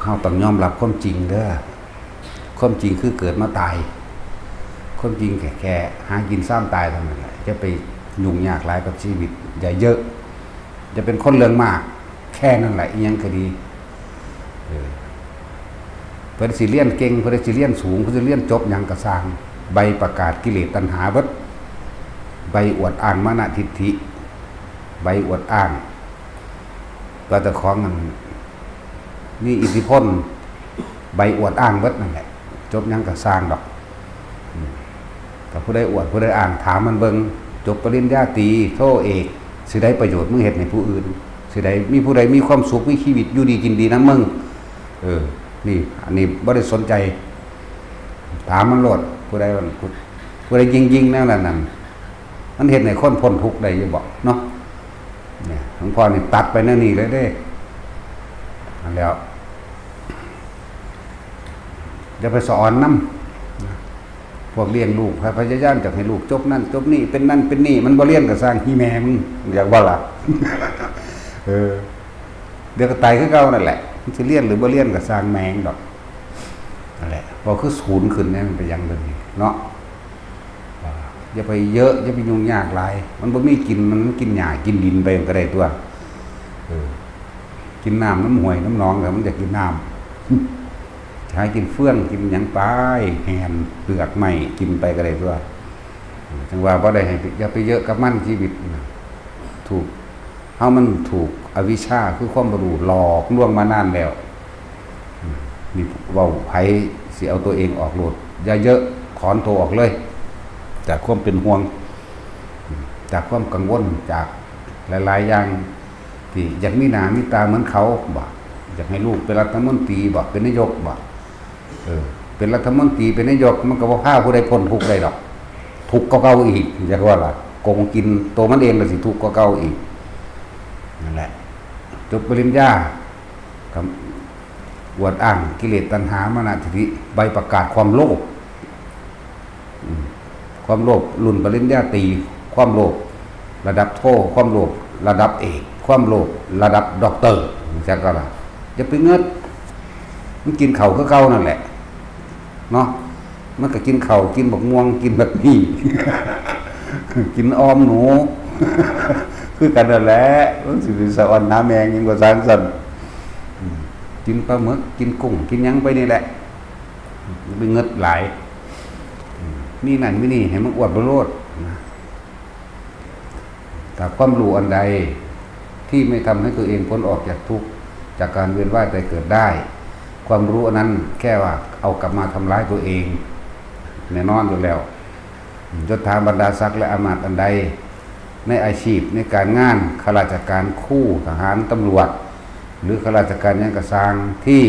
เขาต้องยอมรับความจริงเด้อความจริงคือเกิดมาตายความจริงแค่หากินซ้ำตายเท่านั้นแหละจะไปยุ่งยากหลายกับชีวิตอย่าเยอะจะเป็นคนเรื่องมากแค่นั้นแหละยังก็ดีเพื่อสิเลียนเก่งเพื่อสิเลียนสูงเพื่อสิเลียนจบอย่างกระซังใบประกาศกิเลสตัณหาเบิดใบอวดอ้างมานะทิฏฐิใบอวดอ้างก็จะคล้องกันนี่อิทธิพลใบอวดอ้างเบิดนั่นแหละจบอย่างกระซังดอกแต่ผู้ใดอวดผู้ใดอ้างถามมันเบิ่งจบปริญญาตรีโทเอกสิได้ประโยชน์มึงเฮ็ดให้ผู้อื่นสิได้มีผู้ใดมีความสุขมีชีวิตอยู่ดีกินดีนะมึงนี่อันนี้บ่ได้สนใจถามมันโลดผู้ใดยิงๆนั่นมันเฮ็ดให้คนพ้นทุกข์ได้อยู่บ่เนาะเนี่ยหลวงพ่อนี่ตัดไปนั่นนี่เลยเด้อันแล้วจะไปสอนนำพวกเลี้ยงลูกพยายามจะให้ลูกจบนั่นจบนี่เป็นนั่นเป็นนี่มันบ่เรียนก็สร้างฮีแม่มึงอยากว่าล่ะเดี๋ยวก็ตายคือเก่านั่นแหละมันสิเรียนหรือบ่เรียนก็สร้างแมงดอกนั่นแหละพอคือศูนย์ขึ้นเนี่ยมันไปยังเลยเนาะอย่าไปเยอะอย่าไปยุ่งยากหลายมันบ่มีกินมันกินหญ้ากินดินไปมันก็ได้ตัวกินน้ำน้ำห้วยน้ำหนองแต่มันอยากกินน้ำใช้กินเฟื่องกินหยังไปแหนเปลือกไม้กินไปก็ได้ตัวจังว่าบ่ได้ให้อย่าไปเยอะกับมันชีวิตถูกเฮามันถูกอวิชชาคือความบ่รู้หลอกลวงมานานแล้วนี่เว้าไผสิเอาตัวเองออกโลดอย่าเยอะถอนตัวออกเลยจากความเป็นห่วงจากความกังวลจากหลายๆอย่างที่อยากมีหน้ามีตาเหมือนเขาบ่อยากให้ลูกเป็นรัฐมนตรีบ่เป็นนายกบ่เป็นรัฐมนตรีเป็นนายกมันก็บ่พาผู้ใดพ้นทุกข์ได้ดอกทุกข์ก็เก่าอีกอยากว่าล่ะโกงกินตัวมันเองก็สิทุกข์ก็เก่าอีกนั่นแหละจบปริญญากับอวดอ้างกิเลสตัณหามานะทิฏฐิใบประกาศความโลภความโลภรุ่นปริญญาตรีความโลภระดับโทความโลภระดับเอกความโลภระดับด็อกเตอร์จักก็ล่ะอย่าไปเงิดมันกินข้าวคือเก่านั่นแหละเนาะมันก็กินข้าวกินบักม่วงกินแบบนี้ กินอ้อมหนู คือกันนั่นแหละมันสิสะอ่อนน้ำแมงยิ่งกว่าสารสั่นกินปลาหมึกกินกุ้งกินหยังไปนี่แหละไปเงิดหลายนี่นั่นไม่นี่ให้มันอวดบโลดแต่ความรู้อันใดที่ไม่ทำให้ตัวเองพ้นออกจากทุกข์จากการเวียนว่ายตายเกิดได้ความรู้อันนั้นแค่ว่าเอากลับมาทำร้ายตัวเองแน่นอนอยู่แล้วยศถาบรรดาศักดิ์และอำนาจอันใดในอาชีพในการงานข้าราชการคู่ทหารตำรวจหรือข้าราชการยังกระซังที่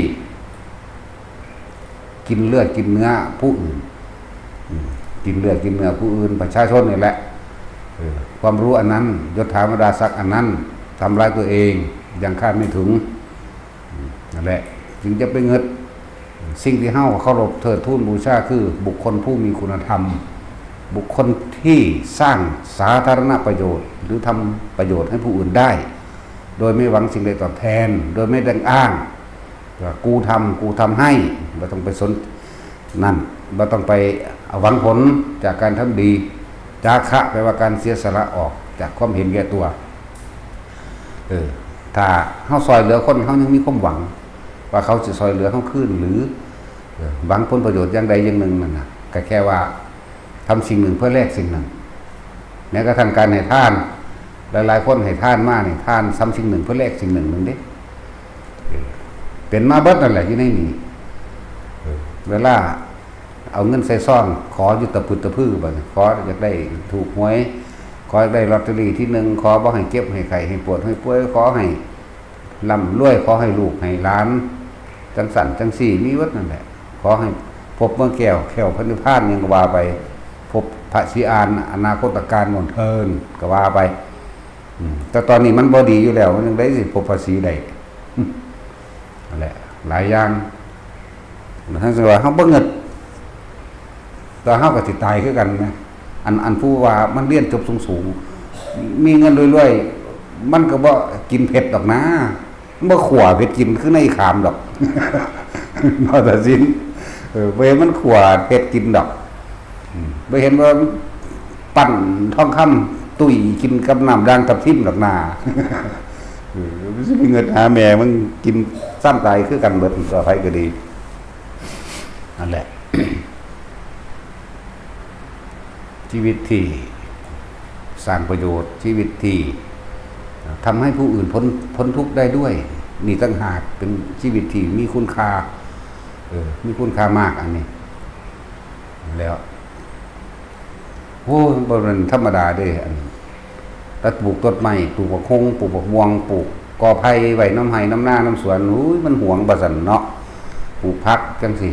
กินเลือดกินเนื้อผู้อื่นกินเลือดกินเนื้อผู้อื่นประชาชนนี่แหละความรู้อันนั้นยศถาบรรดาศักดิ์อันนั้นทำร้ายตัวเองยังคาดไม่ถึงนั่นแหละจึงจะไปเงิดสิ่งที่เฮาเคารพเทิดทูนบูชาคือบุคคลผู้มีคุณธรรมบุคคลที่สร้างสาธารณประโยชน์หรือทำประโยชน์ให้ผู้อื่นได้โดยไม่หวังสิ่งใดตอบแทนโดยไม่ดังอ้างว่ากูทำให้ไม่ต้องไปสนนั่นไม่ต้องไปหวังผลจากการทำดีจาคะแปลว่าการเสียสละออกจากความเห็นแก่ตัวถ้าเฮาซอยเหลือคนเฮายังมีความหวังว่าเขาจะซอยเหลือเฮาขึ้นหรือหวังผลประโยชน์อย่างใดอย่างหนึ่งนั่นน่ะก็แค่ว่าทำสิ่งหนึ่งเพื่อแลกสิ่งหนึ่งแม้กระทั่งการให้ทานหลายๆคนให้ทานมากนี่ทานซ้ำสิ่งหนึ่งเพื่อแลกสิ่งหนึ่งเด้เป็นมาเบิดนั่นแหละอยู่ในนี้เวลาเอาเงินใส่ซ่อนขออยู่ตะพึดตะพื้อบ่ขออยากได้ถูกหวยขออยากได้ลอตเตอรี่ที่หนึ่งขอบ่ให้เก็บให้ไข้ให้ปวดให้ป่วยขอให้ร่ำรวยขอให้ลูกให้หลานจังสั่นจังสี่มีวัดนั่นแหละขอให้พบเมื่อแก้วพระนิพพานยังก็ว่าไปพบพระศรีอานอนาคตการมนเทินก็ว่าไปแต่ตอนนี้มันบ่ดีอยู่แล้วมันยังได้สิพบพระศรีได้นั่นแหละหลายอย่างทั้งสว่าเฮาบ่เงิดแต่เฮาก็สิตายคือกันนะอันผู้ว่ามันเรียนจบสูงมีเงินรวยๆมันก็บ่กินเผ็ดดอกนะ มันบ่ขัวเผ็ดกินคือในขามดอกนอตสินบ่เห็นมันขัวเผ็ดกินดอกบ่เห็นว่าปั่นทองคำตุ้ยกินกับน้ำด่างทับทิมดอกนามันสิมีเงินหาแม่มันกินซ้ำตายคือกันเบิดก็ไผก็ดีนั่นแหละ ชีวิตที่สร้างประโยชน์ชีวิตที่ทำให้ผู้อื่นพ้นทุกข์ได้ด้วยนี่ตั้งหากเป็นชีวิตที่มีคุณค่ามีคุณค่ามากอันนี้แล้วโอ้บ่แม่นธรรมดาเด้อันตัดปลูกต้นไม้ปลูกบักฮงปลูกบักม่วงปลูกกอไผ่ไว้น้ำไห้น้ำหน้าน้ำสวนอุ้ยมันหวงบ่ซั่นเนาะปลูกผักจังซี่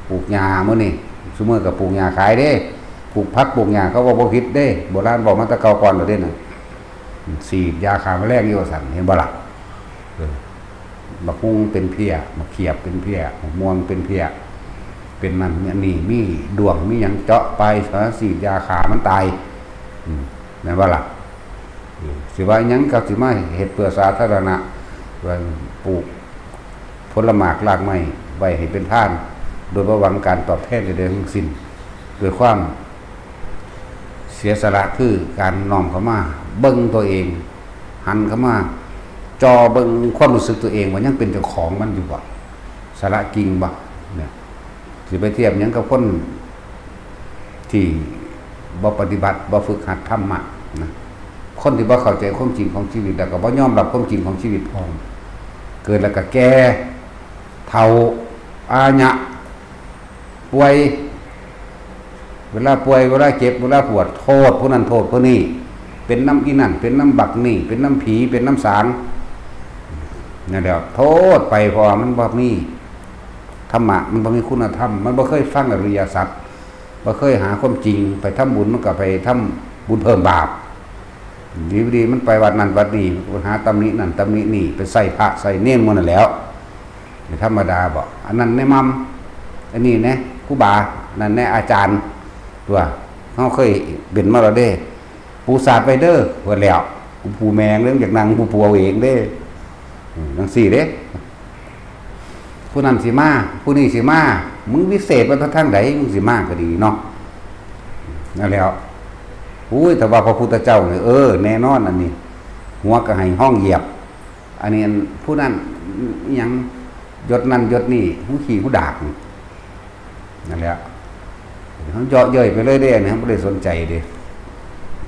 ปลูกหญ้ามื้อนี้ซุมื้อก็ปลูกหญ้าขายเด้ปลูกผักปลูกหญ้าเขาว่าบ่ผิดเด้โบราณบอกมาแต่เก่าก่อนแล้วเด้น่ะฉีดยาฆ่าแมลงอยู่ว่าซั่นเห็นบ่ล่ะบักฮุงเป็นเพี้ยบักเขียบเป็นเพี้ยบักม่วงเป็นเพี้ยเป็นมันนี่มีดวงมีหยังเจาะไปฉีดยาฆ่ามันตายแม่นบ่ล่ะสิว่าหยังก็สิมาเฮ็ดเพื่อสาธารณะว่าปลูกผลไม้รากไม้ไว้ให้เป็นทานโดยบ่หวังการตอบแทนใดๆทั้งสิ้นด้วยความเสียสละคือการน้อมเข้ามาเบิ่งตัวเองหันเข้ามาจอเบิ่งความรู้สึกตัวเองว่ายังเป็นเจ้าของมันอยู่บ่สละจริงบ่เนี่ยสิไปเทียบหยังกับคนที่บ่ปฏิบัติบ่ฝึกหัดธรรมะนะคนที่บ่เข้าใจความจริงของชีวิตแล้วก็บ่ยอมรับความจริงของชีวิตพร้อมเกิดแล้วก็แก่เฒ่าอาญะป่วยเวลาป่วยเวลาเจ็บเวลาปวดโทษผู้นั้นโทษผู้นี้เป็นน้ำอีนั่นเป็นน้ำบักนี่เป็นน้ำผีเป็นน้ำสางนั่นแหละโทษไปพอมันบ่มีธรรมะมันบ่มีคุณธรรมมันบ่เคยฟังอริยสัจบ่เคยหาความจริงไปทำบุญมันก็ไปทำบุญเพิ่มบาปดีๆมันไปวัดนั้นวัดนี้หาตำหนินั่นตำหนินี่ไปใส่พระใส่เน้นมันนั่นแล้วธรรมดาบ่อันนั้นแน่มัมอันนี้แน่ครูบานั่นแน่อาจารย์ตัวเขาเคยเป็นมาแล้วเด้ปูศาสตร์ไปเด้อเพิ่นแล้วปูแมงเรื่องจากนางปูปัวเองเด้จังซี่เด้ผู้นั้นสิมาผู้นี้สิมามึงวิเศษว่าทางใดมึงสิมาก็ดีเนาะนั่นแล้วอุ้ยแต่ว่าพระพุทธเจ้าเนี่ยแน่นอนอันนี้หัวก็ให้ห้องเหยียบอันนี้ผู้นั้นหยังยศนั้นยศนี้หูขี้หูดากนั่นแหละเขาเยาะเย้ยไปเลยเด้เนี่ยไม่ได้สนใจเด้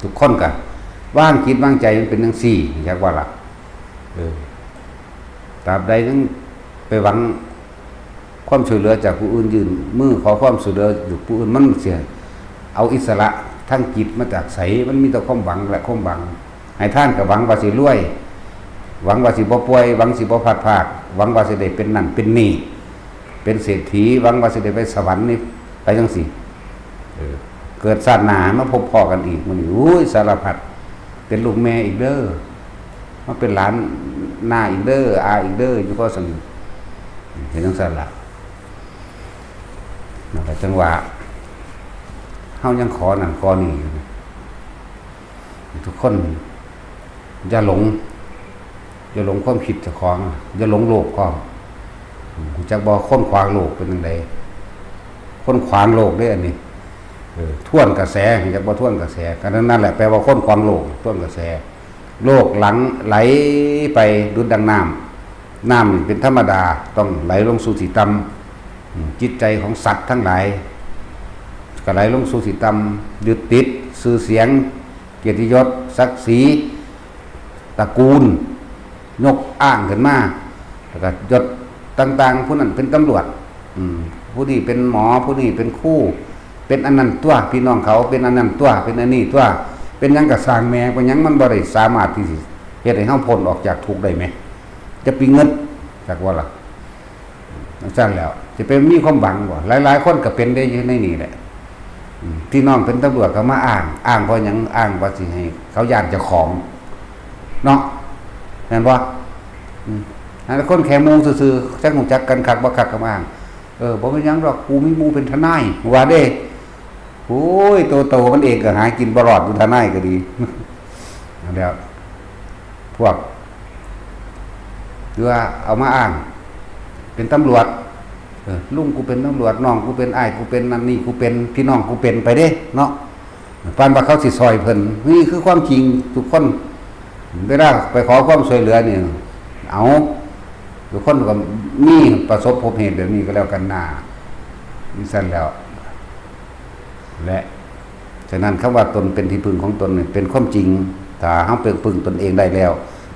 ทุกคนกันว่างคิดว่างใจมันเป็นทั้งสี่อยากว่าล่ะตราบใดทั้งไปหวังความช่วยเหลือจากผู้อื่นยืนมือขอความช่วยเหลือจากผู้อื่นมันเสียเอาอิสระทั้งจิตมาจากใสมันมีแต่ความหวังและความหวังให้ท่านกับหวังว่าสิรวยหวังว่าสิบ่ป่วยหวังสิบ่พลาดพลาดหวังว่าสิได้เป็นนั่นเป็นนี่เป็นเศรษฐีหวังว่าสิได้ไปสวรรค์นี่ไปจังสี่เกิดศาสนามาพบพ่อกันอีกมันอุ้ยสารพัดเป็นลูกแม่อีกเด้อมาเป็นหลานหน้าอีกเด้ออาอีกเด้ออยู่ก็สนิทเห็นจังซั่นล่ะนั่นก็จังหวะเฮายังขอนั่นขอนี่ทุกคนอย่าหลงความคิดเจ้าของอย่าหลงโลกพร้อมจักบ่ค้นขวางโลกเป็นจังไดค้นขวางโลกได้อันนี้ท่วนกระแสจักบ่ท่วนกระแสก็นั่นแหละแปลว่าค้นขวางโลกท่วนกระแสโลกหลังไหลไปดุจดังน้ำนี่เป็นธรรมดาต้องไหลลงสู่ที่ต่ำจิตใจของสัตว์ทั้งหลายก็ไหลลงสู่ที่ต่ำยึดติดชื่อเสียงเกียรติยศศักดิ์ศรีตระกูลยกอ้างขึ้นมาแล้วก็ยศต่างๆผู้นั้นเป็นตำรวจผู้นี้เป็นหมอผู้นี้เป็นครูเป็นอันนั้นตัวพี่น้องเขาเป็นอันนั้นตัวเป็นอันนี้ตัวเป็นหยังกับสร้างแม่เป็นหยังมันบ่ได้สามารถที่สิเฮ็ดให้เฮาพ้นออกจากทุกข์ได้ไหมจะปีเงินจากว่าล่ะนั่นซั่นแล้วจะเป็นมีความหวังบ่หลายๆคนก็เป็นได้อยู่ในนี่แหละพี่น้องเป็นตำรวจก็มาอ้างเพราะหยังอ้างว่าสิให้เขาย่านเจ้าของเนาะแม่นบ่อันคนแค่มูซื่อๆจักฮู้จักกันคักบ่คักก็มาอ้างบ่เป็นหยังหรอกกูมีหมู่เป็นทนายว่าเด้โอ้ยโตๆมันเองก็หากินบ่รอดอยู่ทนายก็ดีนั่นแหละพวก หรือว่าเอามาอ้างเป็นตำรวจลุงกูเป็นตำรวจน้องกูเป็นอ้ายกูเป็นนั่นนี่กูเป็นพี่น้องกูเป็นไปเด้เนาะปานว่าเขาสิซอยเพิ่นนี่คือความจริงทุกคนเวลาไปขอความช่วยเหลือนี่เอาทุกคนก็มีประสบพบเหตุแบบนี้ก็แล้วกันหน้านี่สั่นแล้วและฉะนั้นคำว่าตนเป็นที่พึ่งของตนเป็นความจริงถ้าเฮาเป็นพึ่งตนเองได้แล้ว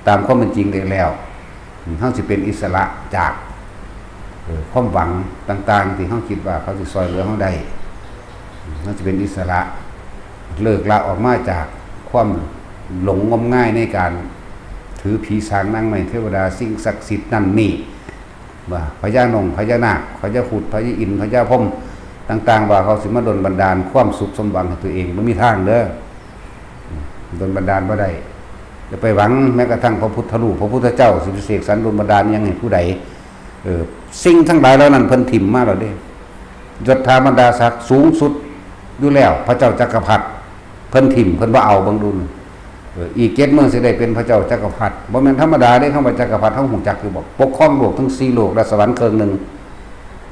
ตามความเป็นจริงได้แล้วเฮาสิเป็นอิสระจากความหวังต่างๆที่เฮาคิดว่าเขาสิซอยเหลือเฮาได้เฮาสิเป็นอิสระเลิกละออกมาจากความหลงงมง่ายในการถือผีสางนางไม้เทวดาสิ่งศักดิ์สิทธิ์นั่นนี่ว่าพญานงพญานาคพญาขุดพญาอินทร์พญาพรหมต่างๆว่าเขาสิมาดลบันดาลความสุขสมหวังให้ตัวเองบ่มีทางเด้อดลบันดาลบ่ได้จะไปหวังแม้กระทั่งพระพุทธรูปพระพุทธเจ้าสิเสกสรรดลบันดาลยังให้ผู้ใดสิ่งทั้งหลายเหล่านั้นเพิ่นถิ่มมาแล้วเด้ยศถาบรรดาศักดิ์สูงสุดอยู่แล้วพระเจ้าจักรพรรดิเพิ่นถิ่มเพิ่นบ่เอาบังดุลอีก7มื้อสิได้เป็นพระเจ้าจักรพรรดิบ่แม่นธรรมดาเด้คำว่าจักรพรรดิเฮาฮู้จักอยู่บ่ปกครองโลกทั้ง4โลกและสวรรค์เครื่องหนึง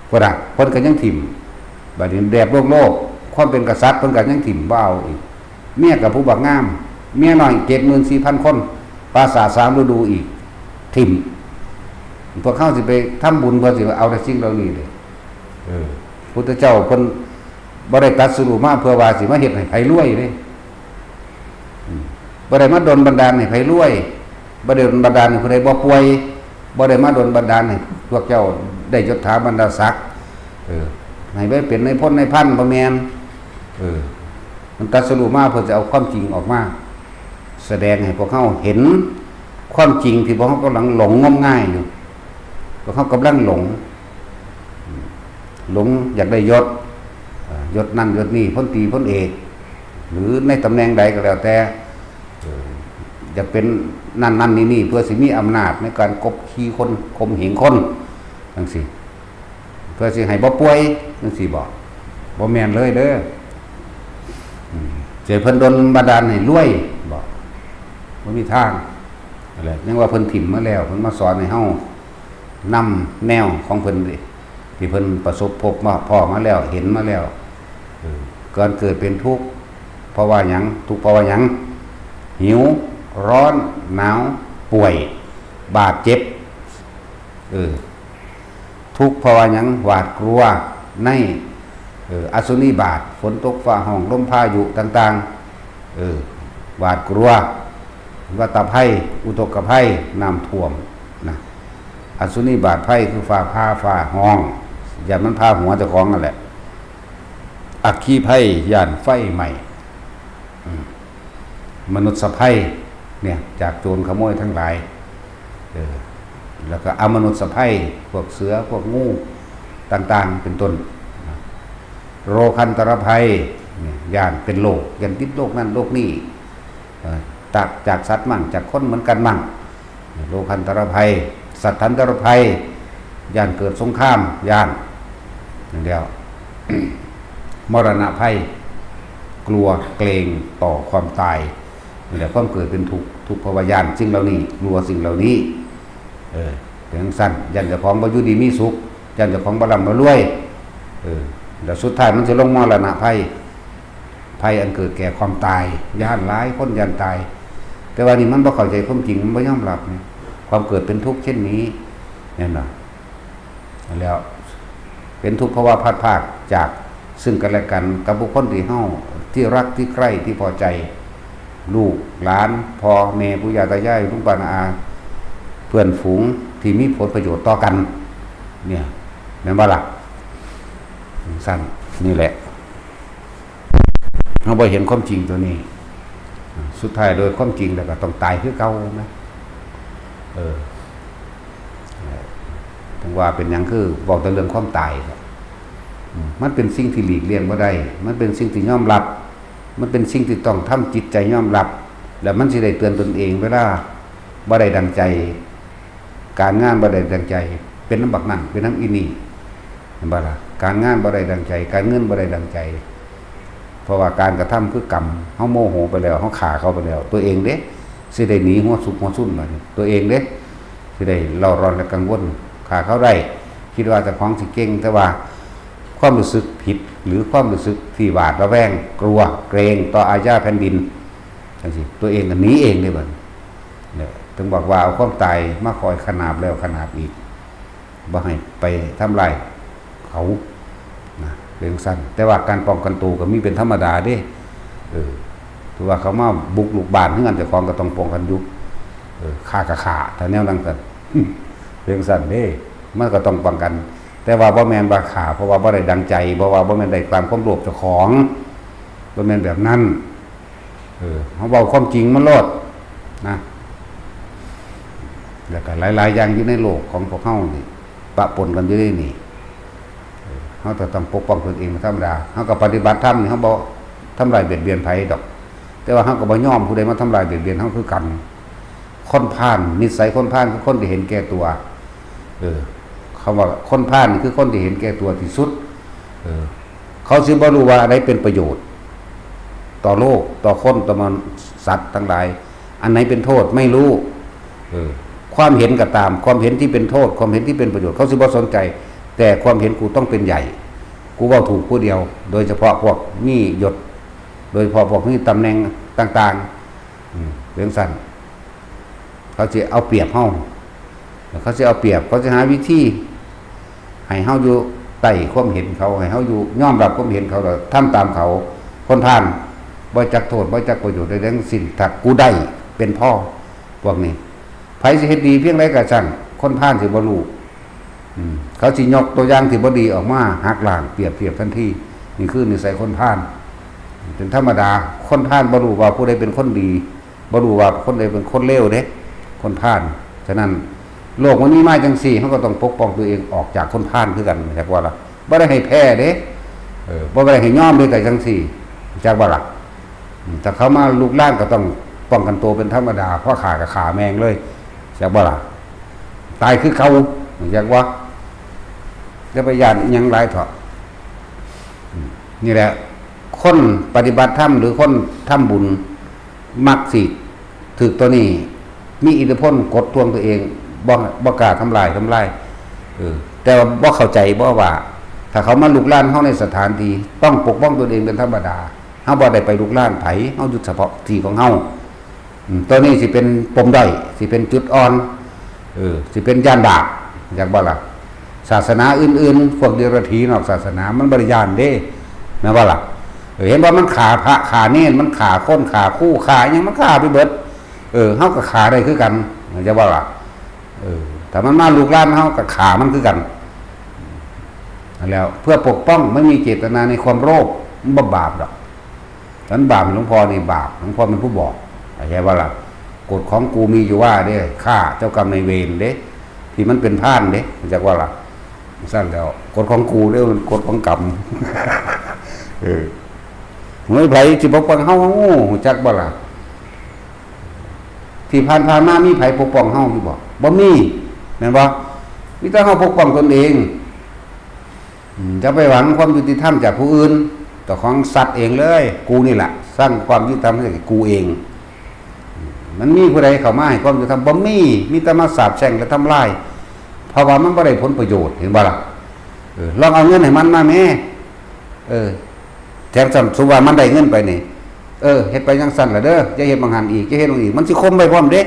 พุ่นน่ะเพิ่นก็ยังถิ่มบัดนี้แดบโลกความเป็นกษัตริย์เพิ่นก็ยังถิ่มบ่เอาอีกเมียกับผู้บักงามเมียน้อย 74,000 คนปราสาท3ฤดูอีกถิ่มพวกเขาสิไปทำบุญเพื่อสิเอาแต่สิ่งเหล่านี้เลยพุทธเจ้าเพิ่นบ่ได้ตรัสรู้มาเพื่อว่าสิมาเฮ็ดให้ไผรวยเด้บ่ได้มาดลบันดาลให้ไผรวยบ่ได้ดลบันดาลให้ผู้ใดบ่ป่วยบ่ได้มาดลบันดาลให้พวกเจ้าได้ยศถาบรรดาศักดิ์ให้ไปเป็นในพ้นในพันบ่แม่นมันตรัสรู้มาเพื่อจะเอาความจริงออกมาแสดงให้พวกเขาเห็นความจริงที่พวกเขากำลังหลงงมง่ายอยู่พวกเขากำลังหลงอยากได้ยศนั่นยศนี่พ้นตรีพ้นเอกหรือในตำแหน่งใดก็แล้วแต่จะเป็นนั่นนี่เพื่อสิมีอำนาจในการกบขี่คนข่มเหงคนจังซี่เพื่อสิให้บ่ป่วยจังซี่บ่แม่นเลยเด้อเจ้าเพิ่นดลบันดาลให้รวยบ่มีทางอะไรยังว่าเพิ่นถิ่มมาแล้วเพิ่นมาสอนให้เฮานำแนวของเพิ่นที่เพิ่นประสบพบมาพ่อมาแล้วเห็นมาแล้วการเกิดเป็นทุกข์เพราะว่าหยังทุกข์เพราะว่าหยังหิวร้อนหนาวป่วยบาดเจ็บทุกข์เพราะว่าหยังหวาดกลัวในอสุนิบาตฝนตกฟ้าห้องลมพายุต่างๆหวาดกลัววัฏภัยอุทกภัยน้ำท่วมนะอสุนิบาตภัยคือฟ้าผ่าฟ้าห้องอย่ามันพาหัวเจ้าของนั่นแหละอัคคีภัยย่านไฟใหม่มนุษย์สะภัยเนี่ยจากโจรขโมยทั้งหลายแล้วก็อมนุษย์สะภัยพวกเสือพวกงูต่างๆเป็นต้นโรคันตรภัยย่านเป็นโรคยันติดโรคนั่นโรคนี่จากสัตว์มั่งจากคนเหมือนกันมั่งโรคันตรภัยสัตว์ทันตรภัยย่านเกิดสงครามย่านอย่างเดียว มรณะภัยกลัวเกรงต่อความตายนี่แหละความเกิดเป็นทุกข์ภาวะย่านสิ่งเหล่านี้กลัวสิ่งเหล่านี้เป็นสั้นยันเจ้าของบ่อยู่ดีมีสุขยันเจ้าของบ่ร่ำบ่รวยแล้วสุดท้ายมันจะลงมรณะภัยอันเกิดแก่ความตายย่านร้ายคนย่านตายแต่ว่านี่มันบ่เข้าใจความจริงมันบ่ยอมรับความเกิดเป็นทุกข์เช่นนี้เนี่ยนะแล้วเป็นทุกข์เพราะว่าพลาดพลาดจากซึ่งกันและกันกับบุคคลที่เฮาที่รักที่ใคร่ที่พอใจลูกหลานพ่อแม่ปู่ย่าตายายลุงป้าน้าอาเพื่อนฝูงที่มีผลประโยชน์ต่อกันเนี่ยแม่นบ่ล่ะสั้นนี่แหละเราบ่เห็นความจริงตัวนี้สุดท้ายโดยความจริงแล้วก็ต้องตายคือเก่านะถึงว่าเป็นหยังคือบอกแต่เรื่องความตายมันเป็นสิ่งที่หลีกเลี่ยงบ่ได้มันเป็นสิ่งที่ยอมรับมันเป็นสิ่งที่ต้องทำจิตใจยอมรับแล้วมันสิได้เตือนตนเองเวลาบ่ได้ดังใจการงานบ่ได้ดังใจเป็นน้ำบักนั่นเป็นน้ำอีนี่เห็นบ่ล่ะการงานบ่ได้ดังใจการเงินบ่ได้ดังใจเพราะว่าการกระทำคือกรรมเฮาโมโหไปแล้วเฮาฆ่าเขาไปแล้วตัวเองเด้สิได้หนีหัวสุกหัวซุ่นมาตัวเองเด้ ที่ได้เล่าร้อนและกังวลขาเขาได้คิดว่าจะของสิเก่งแต่ว่าความรู้สึกผิดหรือความรู้สึกที่หวาดระแวงกลัวเกรงต่ออาญาแผ่นดินจังซี่ตัวเองก็หนีเองเลยบัดเนี่ยถึงบอกว่าเอาความตายมาคอยขนาบแล้วขนาบอีกบ่ให้ไปทำลายเขานะเรื่องสั้นแต่ว่าการป้องกันตัวก็มีเป็นธรรมดาเด้ถือว่าเขามาบุกลุกบ้านเฮือนเจ้าของก็ต้องป้องกันอยู่ฆ่าก็ฆ่าถ้าแนวนั้นก็ เรื่องสั้นเด้มันก็ต้องป้องกันแต่ว่าบ่แม่นว่าฆ่าเพราะว่าบ่ได้ดังใจเพราะว่าบ่แม่นได้ตามความโลภเจ้าของบ่แม่นแบบนั้นเฮาเว้าความจริงมันโลดนะแล้วก็หลายๆอย่างอยู่ในโลกของพวกเฮานี่ปะปนกันอยู่ในนี่เฮาต้องปกป้องตนเองธรรมดาเฮาก็ปฏิบัติธรรมนี่เฮาบ่ทำลายเบียดเบียนไผดอกแต่ว่าเฮาก็บ่ยอมผู้ใดมาทำลายเบียดเบียนเฮาคือกันคนพาลนิสัยคนพาลคือคนที่เห็นแก่ตัวคำว่าคนพาลนี่คือคนที่เห็นแก่ตัวที่สุดเขาสิบ่รู้ว่าอะไรเป็นประโยชน์ต่อโลกต่อคนต่อมนุษย์สัตว์ทั้งหลายอันไหนเป็นโทษไม่รู้ความเห็นก็ตามความเห็นที่เป็นโทษความเห็นที่เป็นประโยชน์เขาสิบ่สนใจแต่ความเห็นกูต้องเป็นใหญ่กูเว้าถูกผู้เดียวโดยเฉพาะพวกมียศโดยเฉพาะพวกมีตำแหน่งต่างๆเรื่องสั้นเขาจะเอาเปรียบเฮาเขาจะเอาเปรียบเขาจะหาวิธีให้เฮาอยู่ใต้ความเห็นเขาให้เฮาอยู่ยอมรับความเห็นเขาแล้วทำตามเขาคนพาลบ่จักโทษบ่จักประโยชน์ใดทั้งสิ้นถ้ากูได้เป็นพ่อพวกนี้ไผสิเฮ็ดดีเพียงใดก็ช่างคนพาลสิบ่รู้เขาสิยกตัวอย่างที่บ่ดีออกมาหักล้างเปรียบเทียบทันทีนี่คือนิสัยคนพาลเป็นธรรมดาคนพาลบ่รู้ว่าผู้ใดเป็นคนดีบ่รู้ว่าคนใดเป็นคนเลวเด้คนพาลฉะนั้นโลกวันนี้มาจังซี่เขาก็ต้องปกป้องตัวเองออกจากคนพาลคือกันจักว่าล่ะบ่ได้ให้แพ้เด้บ่ได้ให้ยอมด้วยแต่จังซี่จักว่าล่ะถ้าเขามาลุกลานก็ต้องป้องกันตัวเป็นธรรมดาเพราะขากับขาแมงเลยจักว่าล่ะตายคือเขาจักว่าจะไปย่านอิหยังหลายเถาะนี่แหละคนปฏิบัติธรรมหรือคนทำบุญมักสิถึกตัวนี้มีอิทธิพลกดทวงตัวเองบ่กล้าทำลายแต่ว่าบ่เข้าใจบ่ว่าถ้าเขามาลุกลานเฮาในสถานที่ต้องปกป้องตัวเองเป็นธรรมดาเฮาบ่ได้ไปลุกลานไผเฮาอยู่เฉพาะที่ของเฮาตัวนี้สิเป็นปมด้อยสิเป็นจุดอ่อนสิเป็นย่านบาปอยากบ่ล่ะศาสนาอื่นๆพวกเดรัจฉีนอกศาสนามันบ่ได้ย่านเด้แม่นบ่ล่ะเห็นว่ามันฆ่าพระฆ่าเนรมันฆ่าคนฆ่าคู่ฆ่าหยังมันฆ่าไปเบิดเฮาก็ฆ่าได้คือกันจะว่าล่ะถ้ามันมาลูกหลานเฮาก็ฆ่ามันคือกันแล้วเพื่อปกป้องไม่มีเจตนาในความโลภมันบ่บาปดอกนั้นบาปหลวงพ่อนี่บาปหลวงพ่อเป็นผู้บอกใช่ว่าล่ะกฎของกูมีอยู่ว่าเด้ฆ่าเจ้ากรรมนายเวรเด้ที่มันเป็นพานเด้จักว่าล่ะสั้นแล้วกฎของกูเด้มันกฎของกรรมมื้อไผสิปกป้องเฮาจักบ่ล่ะที่ผ่านมามีไผปกป้องเฮาอยู่บ่บ่มีแม่นบ่มีแต่เฮาปกป้องตนเองจะไปหวังความยุติธรรมจากผู้อื่นต่อของสัตว์เองเลยกูนี่แหละสร้างความยุติธรรมให้กูเองมันมีผู้ใดเข้ามาให้ความยุติธรรมบ่มีแต่มาสาปแช่งและทำลายเพราะว่ามันบ่ได้ผลประโยชน์เห็นบ่ล่ะลองเอาเงินให้มันมาแม่แถมสมว่ามันได้เงินไปนี่เฮ็ดไปจังซั่นล่ะเด้ออย่าเฮ็ดบางหันอีกอย่าเฮ็ดบางอีกมันสิคมไปพร้อมเด้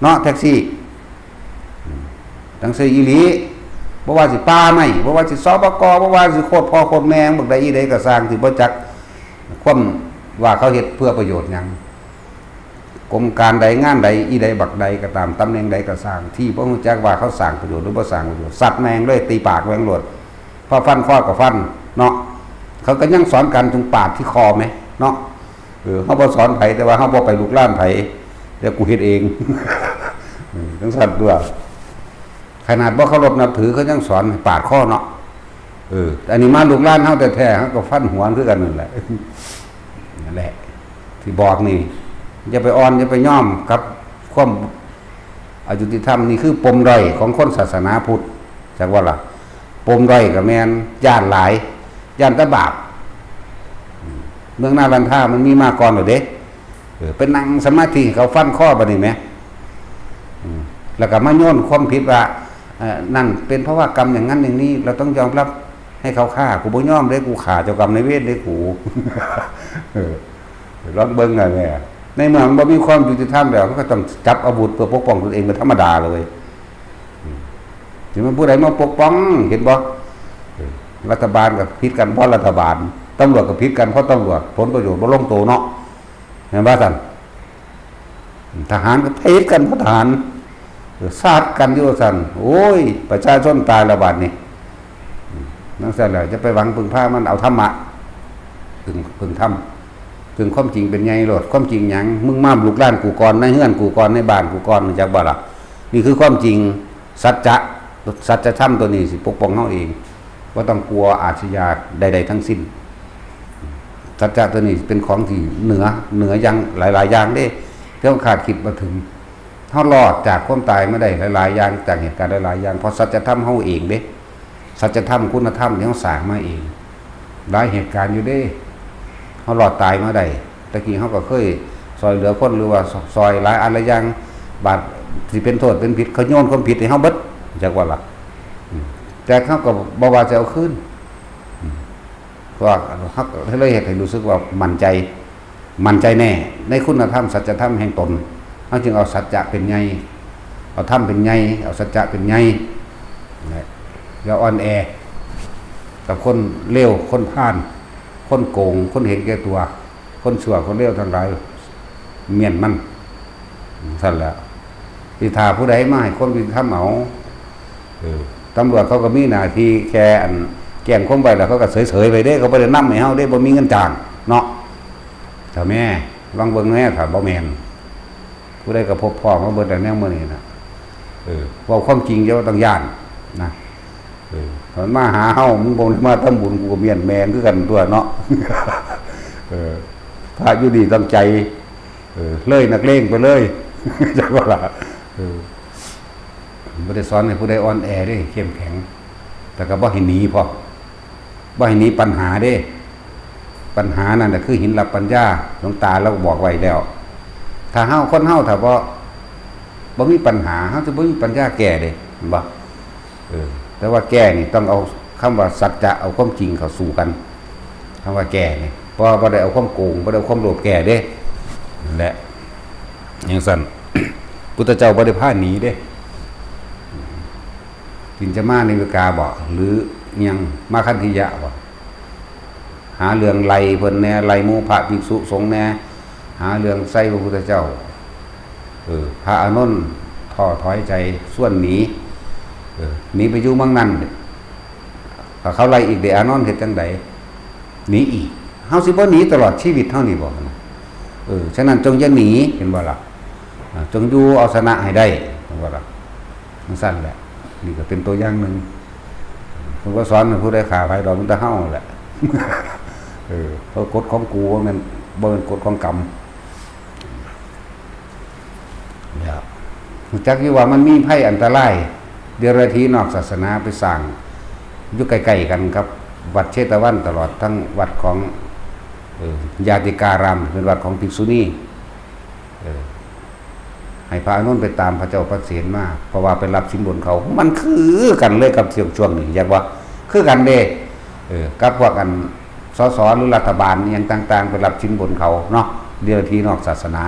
เนาะแท็กซี่จังซี่อีหลีบ่ว่าสิป้าไม่บ่ว่าสิสปกบ่ว่าสิโคตรพ่อโคตรแม่บักใดอีใดก็สร้างสิบ่จักความว่าเขาเฮ็ดเพื่อประโยชน์หยังกรมการใดงานใดอีใดบักใดก็ตามตำแหน่งใดก็สร้างที่บ่รู้จักว่าเขาสร้างประโยชน์หรือบ่สร้างประโยชน์สัตว์แมงเลยตีปากแมงโลดพอฟันคอก็ฟันเนาะเขาก็ยังสอนกันจงปาดที่คอมั้ยเนาะเฮาบ่สอนไผแต่ว่าเฮาบ่ไปลุกลานไผเดี๋ยวกูเฮ็ดเองจังซั่นตัวขนาดบ่เคารพนับถือเขายังสอนปาดคอเนาะอันนี้มาลุกลานเฮาแท้ๆเฮาก็ฟันหัวคือกันนั่นแหละนั่นแหละที่บอกนี่อย่าไปอ่อนอย่าไปย่อมกับความอยุติธรรมนี่คือปมด้อยของคนศาสนาพุทธจักว่าล่ะปมด้อยก็แม่นย่านหลายย่านตะบาปเมืองนารันท่ามันมีมาก่อนหรอเด้เป็นนั่งสมาธิเขาฟันข้อบัดนี้ไหม แล้วก็มาโยนความผิดว่านั่นเป็นเพราะว่ากรรมอย่างนั้นอย่างนี้เราต้องยอมรับให้เขาฆ่ากูบ่ยอมเลยกูฆ่าเจ้ากรรมนายเวรเลยกู ลองเบิ่งอะไรในเมืองบ่มีความยุติธรรมแล้วก็ต้องจับอาวุธเพื่อปกป้องตนเองเป็นธรรมดาเลยถึงมันผู้ใดมาปกป้องเห็นบ่รัฐบาลกับพิษกันเพราะรัฐบาลตำรวจกับพิษกันเพราะตำรวจผลประโยชน์บ่ลงโตเนาะเห็นบ่ซั่นทหารก็พิษกันเพราะทหารซาดกันอยู่ซั่นโอ้ยประชาชนตายระบาดนี่นั่นซั่นแหละจะไปหวังพึ่งพามันเอาธรรมะพึ่งธรรมถึงความจริงเป็นไงโลดความจริงหยังมึงมาบุกล้านกูก่อนในเฮือนกูก่อนในบ้านกูก่อนจักบ่ล่ะนี่คือความจริงสัจธรรมตัวนี้สิปกป้องเฮาเองบ่ต้องกลัวอาชญาใดๆทั้งสิ้นสัจจะตัวนี้เป็นของที่เหนืออย่างหลายๆอย่างเด้ที่เราขาดคิดบ่ถึงเฮารอดจากความตายมาได้หลายๆอย่างจากเหตุการณ์หลายๆอย่างเพราะสัจธรรมเฮาเองเด้สัจธรรมคุณธรรมที่เฮาสร้างมาเองหลายเหตุการณ์อยู่เด้เขาหลอดตายมาได้ตะกี้เขาก็เคยซอยเหลือคนหรือว่าซอยหลายอันละอย่างบาดที่เป็นโทษเป็นผิดเขาโยนความผิดให้เขาเบิดจากว่าล่ะแต่เขาก็บ่ว่าจะเอาคืนเพราะเขาเลยเหตุให้รู้สึกว่ามั่นใจแน่ในคุณธรรมสัจธรรมแห่งตนเขาจึงเอาสัจจะเป็นไงเอาธรรมเป็นไงเอาสัจจะเป็นไงอย่าอ่อนแอกับคนเลวคนพาลคนโกงคนเห็นแก่ตัวคนชั่วคนเลวทั้งหลายเมียนมันสั่นแล้วที่ทาผู้ใดมาให้คนวิธรรมเอาตำรวจเขาก็มีหน้าที่แค่แกล้งคงไปแล้วเขาก็เฉยๆไปเด้เขาบ่ได้นำให้เฮาเด้บ่มีเงินจ้างเนาะถ้าแม่ลองเบิ่งแม่ถ้าบ่แม่นผู้ใดก็พบพ่อมาเบิดแต่แนวมื้อนี้นะเว้าความจริงอย่าต้องย่านนะตอนมาหาเฮามึงบ่มาทำบุญกูก็เมียนแมนคือกันตัวเนาะพระอยู่ดีต้องใจเลยนักเลงไปเลยจักว่าล่ะบ่ได้สอนให้ผู้ใดอ่อนแอเด้เข้มแข็งแต่ก็บ่ให้หนีพอบ่ให้หนีปัญหาเด้ปัญหานั่นน่ะคือหินรับปัญญาหลวงตาเราบอกไว้แล้วถ้าเฮาคนเฮาถ้าบ่มีปัญหาเฮาจะบ่มีปัญญาแก้เด้เห็นบ่แต่ว่าแก้นี่ต้องเอาคำว่าสัจจะเอาความจริงเข้าสู่กันคำว่าแก้นี่เพราะบ่ได้เอาความโกงบ่ได้เอาความโลภแก้เด้นั่นแหละอย่างซั่น พุทธเจ้าบ่ได้พาหนีเด้กินจะมาในวิกาบ่หรือยังมาคันธิยะบ่หาเรื่องไล่เพิ่นแน่ไล่หมู่พระภิกษุสงฆ์แน่หาเรื่องใส่พระพุทธเจ้าพระอานนท์ท้อถอยใจส่วนหนีหนีไปอยู่เมืองนั้นถ้าเขาไล่อีกเดี๋ยวอานนท์เฮ็ดจังได๋หนีอีกเฮาสิบ่หนีตลอดชีวิตเฮานี่บ่ฉะนั้นจงอย่าหนีเห็นบ่ล่ะจงอยู่เอาชนะให้ได้เห็นบ่ล่ะมันสั้นแหละนี่ก็เป็นตัวอย่างนึงผมก็สอนให้ผู้ใดฆ่าไผดอกมันจะเฮาแหละเพราะกฎของกูมันบ่เป็นกฎของกรรมเนี่ยจักอยู่ว่ามันมีภัยอันตรายเดรัจฉีนอกศาสนาไปสร้างอยู่ใกล้ๆกันครับวัดเชตวันตลอดทั้งวัดของญาติการามเป็นวัดของภิกษุณีให้พระอานนท์ไปตามพระเจ้าพระเสนมาเพราะว่าไปรับสินบนเขามันคือกันเลยกับช่วงนี้อยากว่าคือกันเด้กับพวกกันสสหรือรัฐบาลอย่างต่างๆไปรับสินบนเขาเนาะเดรัจฉีนอกศาสนา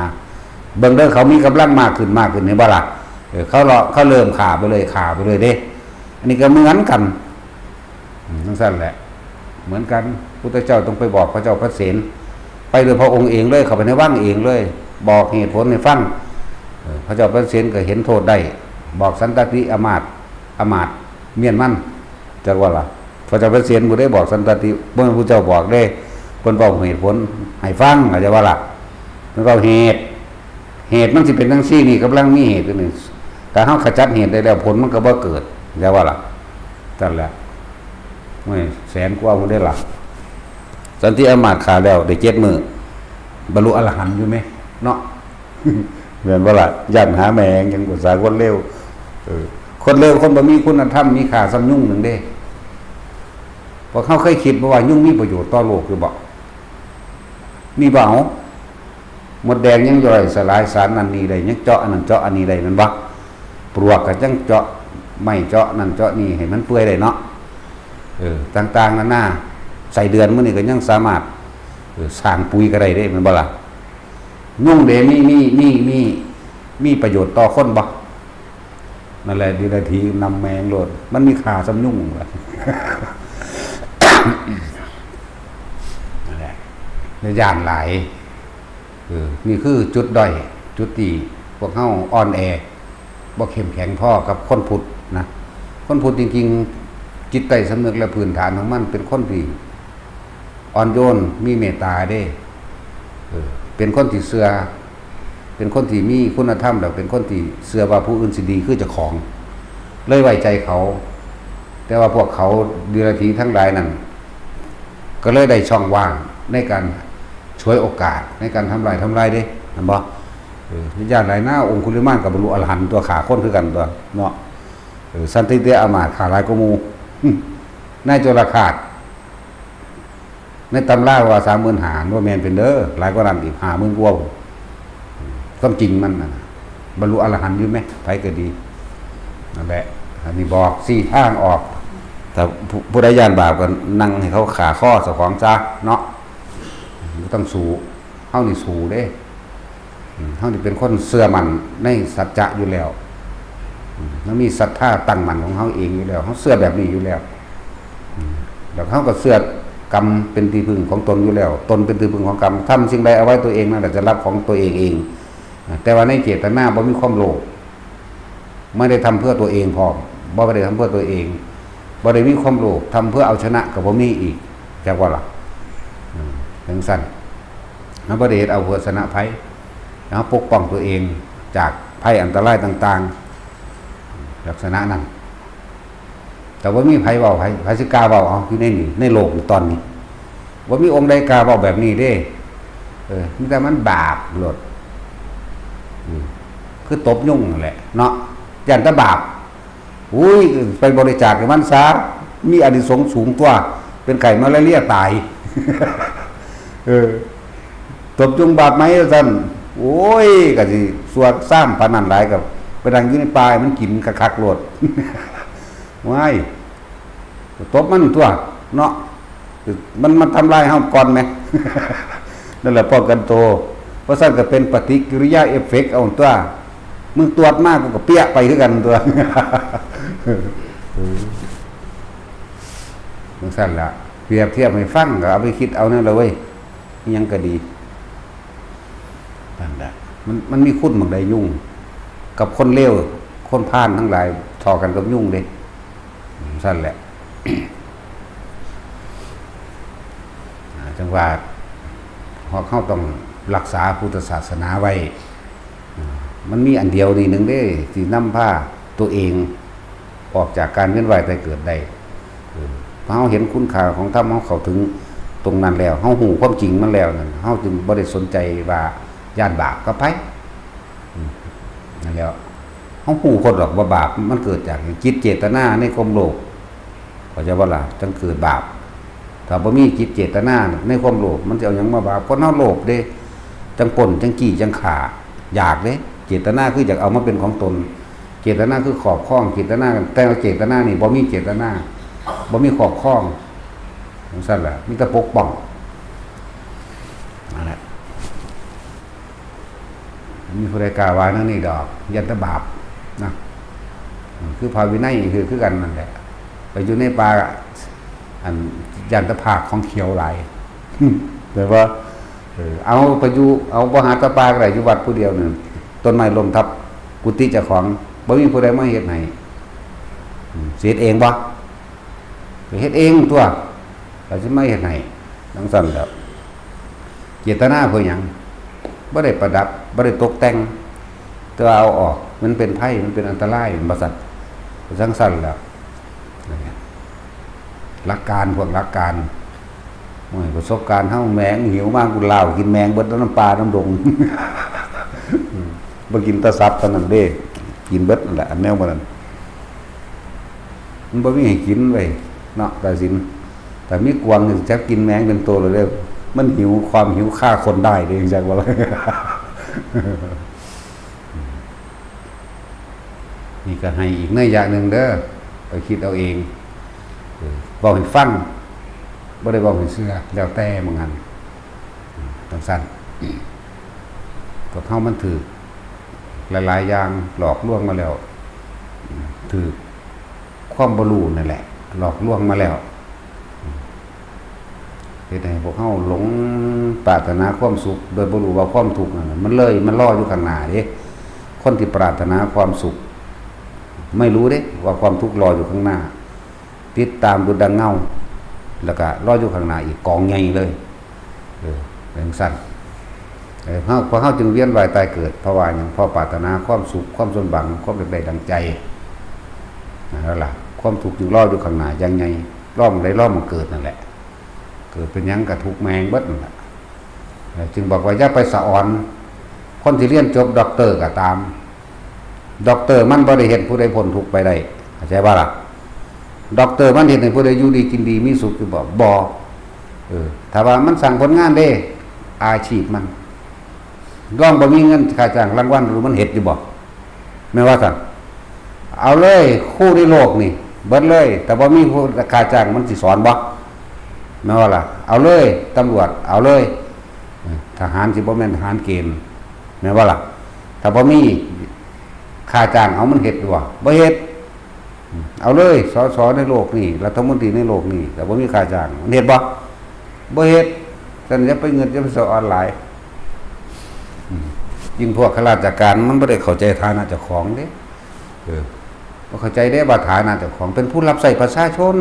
เบิ่งเด้อเขามีกำลังมากขึ้นเห็นบ่ล่ะเขาเริ่มขาไปเลยเด้อันนี้ก็เหมือนกันทั้งสั้นแหละเหมือนกันพุทธเจ้าต้องไปบอกพระเจ้าพระเสนไปโดยพระองค์เองเลยเข้าไปในวังเองเลยบอกเหตุผลให้ฟังพระเจ้าพระเสนก็เห็นโทษได้บอกสันตติอมาตย์เมียนมันจักว่าล่ะพระเจ้าพระเสนบ่ได้บอกสันตติเมื่อพระเจ้าบอกได้เพิ่นบอกเหตุผลให้ฟังอาจจะว่าล่ะมันก็เหตุมันสิเป็นจังซี่นี่กำลังมีเหตุนึงแต่เฮาขจัดเหตุได้แล้วผลมันก็บ่เกิดแล้วว่าล่ะนั่นแหละไม่แสนกว่าพุ่นได้ล่ะสันติอมาตย์ขาแล้วได้7มื้อบรรลุอรหันต์อยู่มั้ยเนาะเหมือนว่าล่ะยันหาแมงยังภาษาคนเลวคนเลวคนบ่มีคุณธรรมมีค่าซ้ำยุ่งนึงเด้เพราะเขาเคยคิดว่ายุ่งมีประโยชน์ต่อโลกคือบ่มีบ่เอาหมดแดงยังย่อยสลายสารอันนี้ได้ยังเจาะอันนั้นเจาะอันนี้ได้มันบ่ ปลวกก็จังเจาะไม่เจาะนั่นเจาะนี่ให้มันเปื่อยได้เนาะต่างๆนั่นน่ะใส่เดือนมื้อนี้ก็ยังสามารถสร้างปุ๋ยก็ได้เด้แม่นบ่ล่ะยุ่งเด้มีประโยชน์ต่อคนบ่นั่นแหละดีนาทีนำแมงโลดมันมีค่าสำยุ่งว่ะ นั่นแหละย่านหลายนี่คือจุดด้อยจุดที่พวกเฮาอ่อนแอบ่เข้มแข็งพอกับคนพุทธนะคนพุทธจริงๆจิตใต้สำนึกและพื้นฐานของมันเป็นคนที่อ่อนโยนมีเมตตาเด้เป็นคนที่เชื่อเป็นคนที่มีคุณธรรมแล้วเป็นคนที่เชื่อว่าผู้อื่นสิดีคือเจ้าของเลยไว้ใจเขาแต่ว่าพวกเขาเดรัจฉีทั้งหลายนั้นก็เลยได้ช่องว่างในการช่วยโอกาสในการทำลายเด้เห็นบ่วิญญาณหลายหน้าองคุลิมานกับบรรลุอรหันต์ตัวขาคนคือกันตัวเนาะสันติเตอามาตย์ขาหลายกว่าหมู่นายโจรขาดในตำราว่า35,000ว่าแม่นเป็นเด้อหลายกว่านั้นอีก50,000กว่าความจริงมันน่ะบรรลุอรหันต์อยู่มั้ยไผก็ดีนั่นแหละอันนี้บอก4ทางออกแต่ผู้ใดย่านบาปก็นั่งให้เขาขาข้อเจ้าของซะเนาะบ่ต้องสู้เฮานี่สู้เด้เฮานี่เป็นคนเชื่อมั่นในสัจจะอยู่แล้วมันมีศรัทธาตั้งมั่นของเฮาเองอยู่แล้วเฮาเชื่อแบบนี้อยู่แล้วแล้วเฮาก็เชื่อกรรมเป็นที่พึ่งของตนอยู่แล้วตนเป็นที่พึ่งของกรรมทำสิ่งใดเอาไว้ตัวเองนั่นแหละจะรับของตัวเองแต่ว่าในเจตนาบ่มีความโลภไม่ได้ทำเพื่อตัวเองพร้อมบ่ได้ทำเพื่อตัวเองบ่ได้มีความโลภทำเพื่อเอาชนะก็บ่มีอีกจักว่าล่ะจังซั่นเฮาบ่ได้เฮ็ดเอาเพื่อชนะภัยเฮาปกป้องตัวเองจากภัยอันตรายต่างๆลักษณะนั้นแต่ว่ามีไผเว้าไผสิกล้าเว้าเอาอยู่ในโลกอยู่ตอนนี้บ่มีองค์ใดกล้าเว้าแบบนี้เด้มีแต่มันบาปโลดคือตบยุ่งนั่นแหละเนาะย่านแต่บาปอุ้ยไปบริจาคให้มันซะมีอานิสงส์สูงกว่าเป็นไก่มาลาเรียตายตบยุ่งบาปไหมซั่นโอ้ยก็สิสวดซ้ำปานนั้นหลายกับไปดังอยู่ในป่ามันกินคักๆโลดว้ายตบมันตัวเนาะมันทำลายเฮาก่อนมั้ย นั่นแหละป้องกันตัวเพราะฉะนั้นก็เป็นปฏิกิริยาเอฟเฟกต์เอาตัวมึงตรวจมากกูก็เปี้ยไปคือกันตัวมันสั่นละเปรียบเทียบให้ฟังก็เอาไปคิดเอานั่นแหละเว้ยยังก็ดีนั่นแหละมันมีคุณบางใดยุ่งกับคนเลวคนพาลทั้งหลายทอกันกับยุ่งเด้สั่นแหละ จังว่าเขาต้องรักษาพุทธศาสนาไว้มันมีอันเดียวนี่หนึ่งเด้ที่นำพาตัวเองออกจากการเวียนว่ายตายเกิดได้เพราะเขาเห็นคุณค่าของธรรมเขาเข้าถึงตรงนั้นแล้วเขาหูความจริงมันแล้วนั่นเขาจึงบ่ได้สนใจว่าญาติบาปก็ไปนั่นแล้วเขาหูคนหรอกว่าบาปมันเกิดจากจิตเจตนาในความโลภเขาจะว่าล่ะจังเกิดบาปถ้าบ่มีจิตเจตนาในความโลภมันจะเอาหยังมาบาปคนเฮาโลภเด้จังป่นจังกี้จังฆ่าอยากเด้เจตนาคืออยากเอามาเป็นของตนเจตนาคือขอบคล้องเจตนาแต่ว่าเจตนานี่บ่มีเจตนาบ่มีขอบคล้องจังซั่นล่ะมีแต่ปกป้องนั่นแหละมีผู้ใดกล่าวว่านั่นนี่ดอกยันตบาปนะคือภาวินัยคือกันนั่นแหละไปอยู่ในป่าอันยันตภาคของเขียวหลายแต่ว่าเอาไปอยู่เอาบ่หาตะปาก็ได้อยู่วัดผู้เดียวนึงต้นไม้ล้มทับกุฏิเจ้าของบ่มีผู้ใดมาเฮ็ดให้เสียเองบ่ไปเฮ็ดเองตัวเราสิมาเฮ็ดให้จังซั่นแหล้วเจตนาเพื่อหยังบ่ได้ประดับบ่ได้ตกแต่งแต่เอาออกมันเป็นภัยมันเป็นอันตรายบ่ซั่นจังซั่นแหล้วหลักการพวกหลักการประสบการณ์เฮาแมงหิวมากกูลาวกินแมงเบิดน้ำปลาน้ำดง บ่กินตะซับเท่านั้นเด้กินเบิดนั่นแหละอันแนวบ่นั้นมันบ่มีให้กินไว้เนาะแต่สินแต่มีกวางนี่จักกินแมงเป็นโตเลยเด้อมันหิวความหิวฆ่าคนได้เด้จักว่า น นี่ก็ให้อีกนัยยะหนึ่งเด้อไปคิดเอาเองบอกให้ฟังบ่ได้บอกให้เชื่อแล้วแต่บางอันต้องสั้นก็เข้ามันถือหลายๆอย่างหลอกลวงมาแล้วถือความบ่รู้นั่นแหละหลอกลวงมาแล้วเฮ็ดให้พวกเฮาหลงปรารถนาความสุขโดยบ่รู้ว่าความทุกข์นั่นมันรออยู่ข้างหน้าเด้คนที่ปรารถนาความสุขไม่รู้เด้ว่าความทุกข์รออยู่ข้างหน้าติดตามดูดังเงาแล้วก็รออยู่ข้างหน้าอีกกองใหญ่เลยเป็นสั้นพอเฮาจึงเวียนว่ายตายเกิดเพราะว่าหยังเพราะปรารถนาความสุขความสมบังความเป็นไปดังใจนั่นล่ะความทุกข์จึงรออยู่ข้างหน้ายังไงรอมันได้รอมันเกิดนั่นแหละเกิดเป็นหยังก็ทุกข์แมงเบิดนั่นแหละจึงบอกว่าอย่าไปสะอ่อนคนที่เรียนจบด็อกเตอร์ก็ตามด็อกเตอร์มันบ่ได้เห็นผู้ใดพ้นทุกข์ไปได้เข้าใจบ่ล่ะด็อกเตอร์มันเห็นให้ผู้ใดอยู่ดีกินดีมีสุขคือบ่ถ้าว่ามันสั่งผลงานได้อาชีพมันร่องบ่มีเงินค่าจ้างรางวัลหรือมันเฮ็ดอยู่บ่แม่ว่าซั่นเอาเลยคู่ในโลกนี่เบิดเลยแต่บ่มีผู้ค่าจ้างมันสิสอนบ่แม่ว่าล่ะเอาเลยตำรวจเอาเลยทหารสิบ่แม่นทหารเกณฑ์แม่ว่าล่ะถ้าบ่มีค่าจ้างเอามันเฮ็ดอยู่บ่เฮ็ดเอาเลยสสในโลกนี่รัฐมนตรีในโลกนี่แต่บ่มีค่าจ้างมันเฮ็ดบ่เฮ็ดฉะนั้นอย่าไปเงินอย่าไปสอนออนไลน์ยิ่งพวกข้าราชการมันบ่ได้เข้าใจฐานะเจ้าของเด้บ่เข้าใจได้ว่าฐานะเจ้าของเป็นผู้รับใช้ประชาชน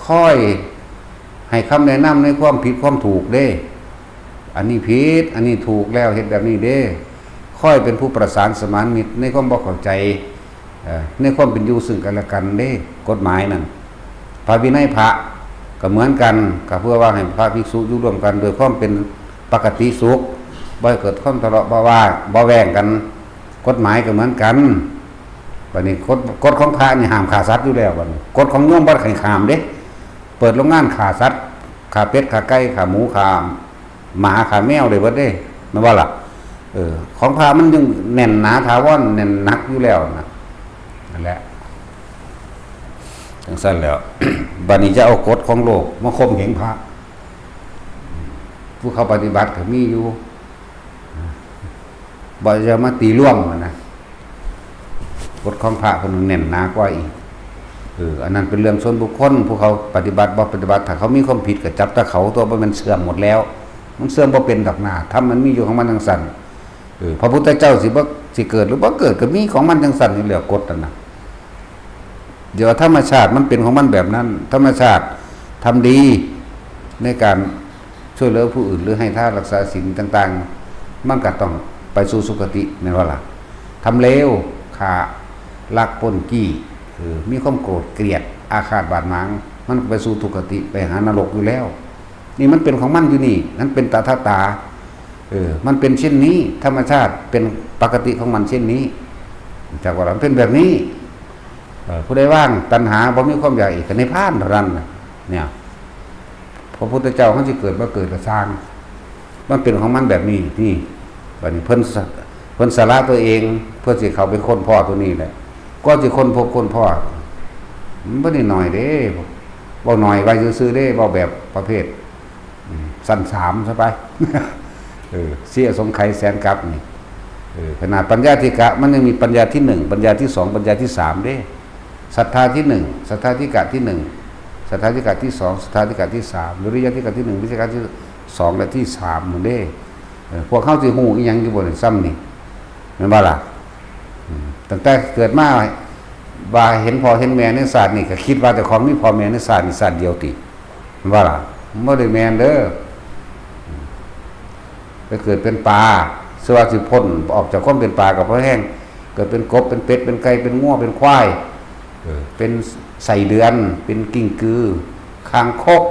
ค่อยให้คำแนะนำในความผิดความถูกเด้อันนี้ผิดอันนี้ถูกแล้วเฮ็ดแบบนี้เด้ค่อยเป็นผู้ประสานสมานมิตรในความบ่เข้าใจในความเป็นอยู่ซึ่งกันและกันเด้กฎหมายนั่นพระวินัยพระก็เหมือนกันก็เพื่อว่าให้พระภิกษุอยู่ร่วมกันโดยความเป็นปกติสุขบ่ให้เกิดความทะเลาะบ่แว้งกันกฎหมายก็เหมือนกันบัดนี้กฎของพระนี่ห้ามฆ่าสัตว์อยู่แล้วบัดนี้กฎของโยมบ่ให้ห้ามเด้เปิดโรงงานฆ่าสัตว์ฆ่าเป็ดฆ่าไก่ฆ่าหมูฆ่าหมาฆ่าแมวได้เบิดเด้แม่นบ่ล่ะของพระมันยังแน่นหนาถาวรแน่นหนักอยู่แล้วนะนั่นแหละจังซั่นแล้ว บัดนี้จะเอากฎของโลกมาข่มเหงพระผู้เขาปฏิบัติก็มีอยู่บ่จะมาตีร่วมนะกฎของพระเพิ่นแน่นหนากว่าอีกอันนั้นเป็นเรื่องส่วนบุคคลผู้เขาปฏิบัติบ่ปฏิบัติถ้าเขามีความผิดก็จับแต่เขาตัวบ่แม่นเสื่อมหมดแล้วมันเสื่อมบ่เป็นดอกหน้าถ้ามันมีอยู่ของมันจังซั่นพระพุทธเจ้าสิเกิดหรือบ่เกิดก็มีของมันจังซั่นนี่แหละกฎนั่นน่ะเดี๋ยวธรรมชาติมันเป็นของมันแบบนั้นธรรมชาติทำดีในการช่วยเหลือผู้อื่นหรือให้ทานรักษาศีลต่างๆมันก็ต้องไปสู่สุคติแม่นบ่ล่ะทำเลวฆ่าลักปล้นจี้มีความโกรธเกลียดอาฆาตบาดหมางมันไปสู่ทุกขติไปหานรกอยู่แล้วนี่มันเป็นของมันอยู่นี่นั่นเป็นตถามันเป็นเช่นนี้ธรรมชาติเป็นปกติของมันเช่นนี้จากว่ามันเป็นแบบนี้ผู้ใดว่างตัณหาบ่มีความอยากอีกก็ในพานเท่านั้นเนี่ยพระพุทธเจ้าเขาสิเกิดบ่เกิดก็สร้างมันเป็นของมันแบบนี้นี่บัดนี้เพิ่นสละตัวเองเพื่อสิเข้าไปค้นพ่อตัวนี้แหละก็สิค้นพบค้นพ่อมันบ่ได้น้อยเด้บ่น้อยไว้ซื่อๆเด้บ่แบบประเภทสั้น3ซะไปเสียสงไขแสนกับนี่ขนาดปัญญาธิกะมันยังมีปัญญาที่1ปัญญาที่2ปัญญาที่3เด้ศรัทธาที่1ศรัทธาธิกะที่1ศรัทธาธิกะที่2ศรัทธาธิกะที่3วิริยะธิกะที่1วิริยะที่2และที่3หมดเด้พวกเขาสิฮู้อีหยังอยู่บ่ได้ซ้ำนี่แม่นบ่ล่ะตั้งแต่เกิดมาว่าเห็นพ่อเห็นแม่ในศาสตร์นี่ก็คิดว่าเจ้าของมีพ่อแม่ในศาสตร์นี่ศาสตร์เดียวติแม่นบ่ล่ะบ่ได้แม่นเด้อไปเกิดเป็นปลาสวัสดิพ้นออกจากความเป็นปลากับพระแห้งเกิดเป็นกบเป็นเป็ดเป็นไก่เป็นงัวเป็นควายเป็นไส้เดือนเป็นกิ้งกือคางคก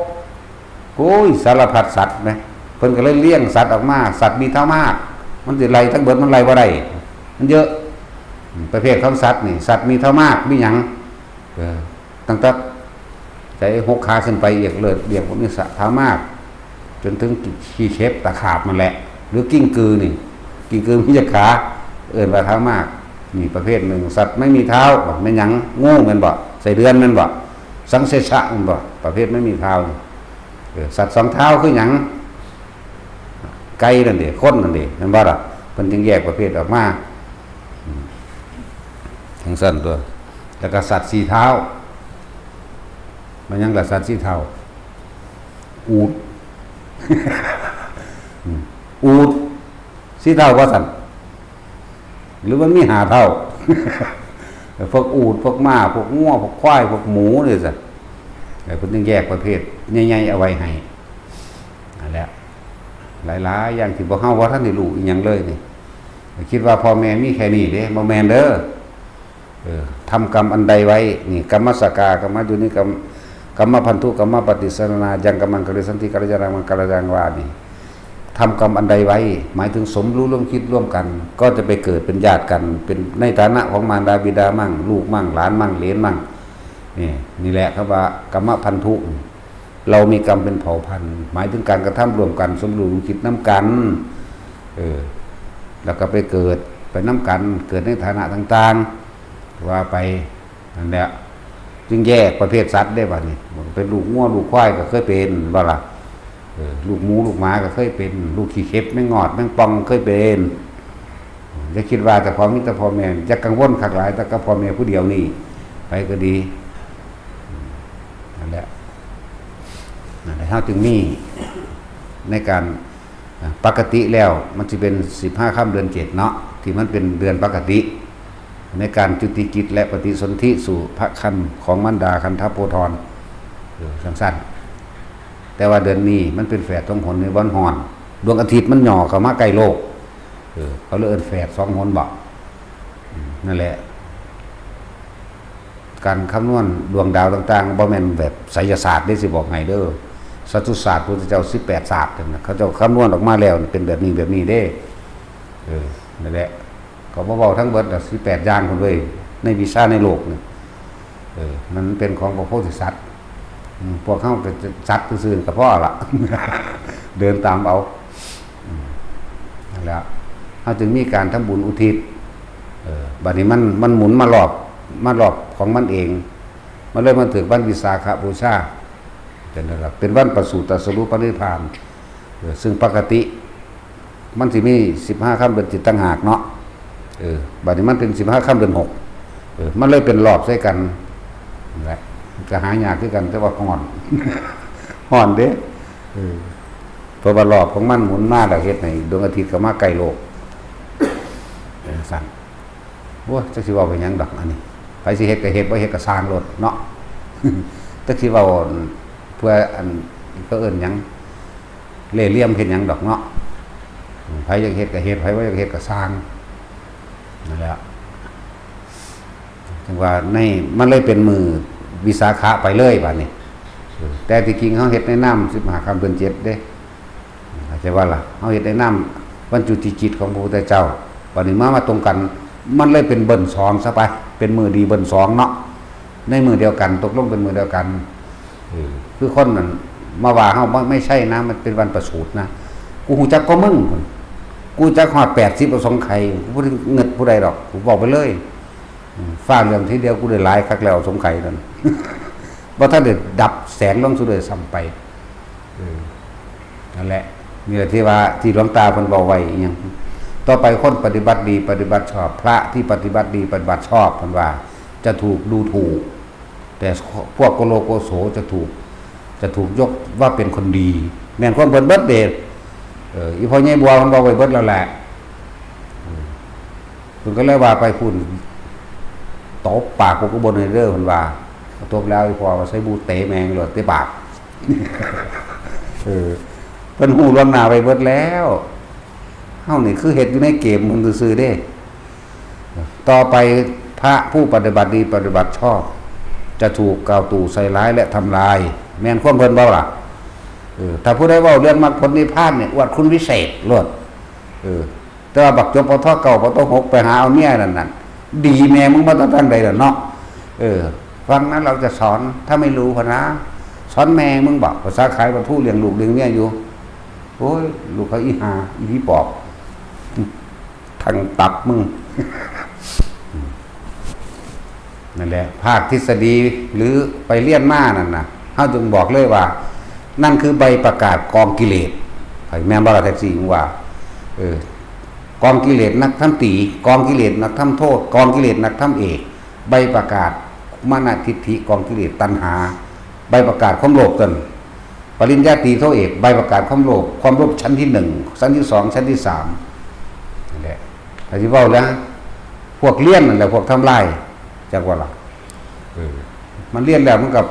โอ้ยสารพัดสัตว์ไหมเพิ่นก็เลยเลี้ยงสัตว์ออกมาสัตว์มีเท่ามากมันสิไล่ทั้งเบิดมันไล่บ่ได้มันเยอะประเภทของสัตว์นี่สัตว์มีเท่ามากมีหยังตั้งแต่ใจ6ขาขึ้นไปเอียกเลิศเรียกพวกนี้สัตว์เท่ามากจนถึงขี้เข็บตะขาบมันแหละหรือกิ้งกือนี่กิ้งกือมีจักขาเอิ้นว่าเท่ามาก นี่ประเภทหนึ่งสัตว์ไม่มีเท้าไม่หยังงูแม่นบ่ใส่เดือนแม่นบ่สังเสชะแม่นบ่ประเภทไม่มีเท้าสัตว์สองเท้าคือหยังไก่นั่นดิคนนั่นดิแม่นบ่ล่ะเพิ่นจึงแยกประเภทออกมาทั้งสั้นตัวแล้วก็สัตว์สี่เท้ามันยังละสัตว์สี่เท้าอูฐ อูฐสี่เท้าว่าสัตว์หรือมันมีหาเท่า พวกอูฐพวกม้าพวกงัวพวกควายพวกหมูนี่สิแต่คุณต้องแยกประเภทใหญ่ๆเอาไว้ให้นั่นแหละหลายๆอย่างที่บ่เฮาว่าท่านได้รู้อีหยังเลยนี่คิดว่าพ่อแม่มีแค่นี้เด้บ่แม่นเด้อทำกรรมอันใดไว้นี่กรรมสกากรรมยุนิกรรมพันธุกรรมปฏิสรณายังกรรมังกริสันติกัลยาณังมังกัลยังวานี่ทำกรรมอันใดไว้หมายถึงสมรู้ร่วมคิดร่วมกันก็จะไปเกิดเป็นญาติกันเป็นในฐานะของมารดาบิดามั่งลูกมั่งหลานมั่งเหลนมั่งนี่แหละครับว่ากรรมพันธุเรามีกรรมเป็นเผ่าพันธุ์หมายถึงการกระทำรวมกันสมรู้ร่วมคิดน้ำกันแล้วก็ไปเกิดไปน้ำกันเกิดในฐานะต่างๆว่าไปนั่นแหละจึงแยกประเภทสัตว์ได้ป่ะนี่เป็นลูกงัวลูกควายก็เคยเป็นบ่ล่ะลูกหมูลูกหมาก็เคยเป็นลูกขี้เข็บแม่งงอดแม่งปองเคยเป็นจะคิดว่าแต่พอมิตรพ่อแม่จะกังวลขัดหลายแต่ก็พ่อแม่ผู้เดียวนี่ไปก็ดีนั่นแหละเท่าจึงมีในการปกติแล้วมันจะเป็น15 ค่ำเดือน 7เนาะที่มันเป็นเดือนปกติในการจุติกิจและปฏิสนธิสู่พระคันของมารดาคันธโพธรสั้นๆแต่ว่าเดือนนี้มันเป็นแฝด2 หนในวันหอนดวงอาทิตย์มันหย่อเข้ามาใกล้โลกเขาเรียกแฝด2 หนบ่นั่นแหละการคำนวณดวงดาวต่างๆบ่แม่นแบบไสยศาสตร์ได้สิบอกไงเด้อสัตุศาสตร์พุทธเจ้า18 ศาสตร์เขาเจ้าคำนวณออกมาแล้วเป็นแบบนี้เด้นั่นแหละเขาบ่เว้าทั้งเบิด18 อย่างคนเว้ยในวิชาในโลกนี่มันเป็นของพระโพธิสัตว์พวกเขาก็สัตว์ซื่อๆก็พอละ เดินตามเอานั่นแหละเขาจึงมีการทำบุญอุทิศบัดนี้มันหมุนมารอบของมันเองมันเลยมันถึงวันวิสาขบูชาเป็นวันประสูติตรัสรู้ปรินิพพานซึ่งปกติมันสิมี15 ค่ำเดือน 7ต่างหากเนาะบัดนี้มันเป็น15 ค่ำเดือน 6มันเลยเป็นรอบใส่กันนั่นแหละจะหายากคือกันแต่ว่าห่อน ห่อนเด้เพราะว่ารอบของมันหมุนมาแล้วเฮ็ดให้ดวงอาทิตย์ก็มาใกล้โลกสั่นว่าจักสิเว้าไปหยังดอกอันนี้ไปสิเฮ็ดก็เฮ็ดบ่เฮ็ดก็สร้างโลดเนาะ จักสิเว้าเพื่ออันก็เอิ้นหยังเล่ห์เหลี่ยมเฮ็ดหยังดอกเนาะไผอยากเฮ็ดก็เฮ็ดไผบ่อยากเฮ็ดก็สร้างนั่นแหละถึงว่าในมันเลยเป็นมือวิสาขะไปเลยบัดนี้แต่ที่จริงเฮาเฮ็ดในน้ำ15 ค่ำเดือน 7เด้เข้าใจว่าล่ะเฮาเฮ็ดในน้ำวันจุติจิตของพระพุทธเจ้าบัดนี้มาตรงกันมันเลยเป็นเบิ่น2ซะไปเป็นมือดีเบิ่น2เนาะในมือเดียวกันตกลงเป็นมือเดียวกันคือคนนั้นมาว่าเฮาไม่ใช่นะมันเป็นวันประสูตินะกูฮู้จักก็มึงกูจักฮอด80ประสงค์ไข่กูบ่ได้เงิดผู้ใดดอกกูบอกไปเลยฟ้าเรื่องทีเดียวกูได้หลายคักแล้วสงไข่นั่น บ่ทันได้ดับแสงลงสู่เลยซ้ำไปนั่นแหละนี่แหละที่ว่าที่หลวงตาเพิ่นบอกไว้อีหยังต่อไปคนปฏิบัติดีปฏิบัติชอบพระที่ปฏิบัติดีปฏิบัติชอบเพิ่นว่าจะถูกดูถูกแต่พวกโกโลโกโสจะถูกยกว่าเป็นคนดีแม่นความเพิ่นเบิดเดชอีพ่อใหญ่บัวเพิ่นบอกไว้เบิดแล้วแหละเพิ่นก็เลยว่าไปพูดตบปากพวกอุบลเด้อเพิ่นว่าตบแล้วอีพ่อว่าใส่บูเตะแมงโลดเตะปากเพิ่นฮู้ล่วงหน้าไว้เบิดแล้วเฮานี่คือเฮ็ดอยู่ในเกมมึงซื่อๆเด้ต่อไปพระผู้ปฏิบัติดีปฏิบัติชอบจะถูกกล่าวตู่ใส่ร้ายและทำลายแม่นความเพิ่นเว้าล่ะถ้าผู้ใดเว้าเรื่องมรรคผลนิพพานเนี่ยอวดคุณวิเศษโลดแต่ว่าบักจบปทเก่าปท6ไปหาเอาเมียนั่นดีแม่มึงมาตั้งใดล่ะเนาะฟังนั้นเราจะสอนถ้าไม่รู้พะนะสอนแม่มึงบอกภาษาขายประทูเลี้ยงลูกเลี้ยงเมียอยู่โอ้ยลูกเขาอีหาอีพี่ปอบทางตับมึง นั่นแหละภาคทฤษฎีหรือไปเรียนมานั่นนะเขาจึงบอกเลยว่านั่นคือใบประกาศกองกิเลสไอ้แม่นบาราแท็กซี่ว่ากองกิเลสนักทำตีกองกิเลสนักทำโทษกองกิเลสนักทำเอกใบประกาศมานะทิฏฐิกองกิเลสตัณหาใบประกาศความโลภตนปริญญาตรีโทเอกใบประกาศความโลภชั้นที่1ชั้นที่2ชั้นที่3นั่นแหละอธิบายแล้วพวกเลี้ยนนั่นแหละพวกทำลายจากว่าล่ะมันเลี้ยนแล้วมันกับ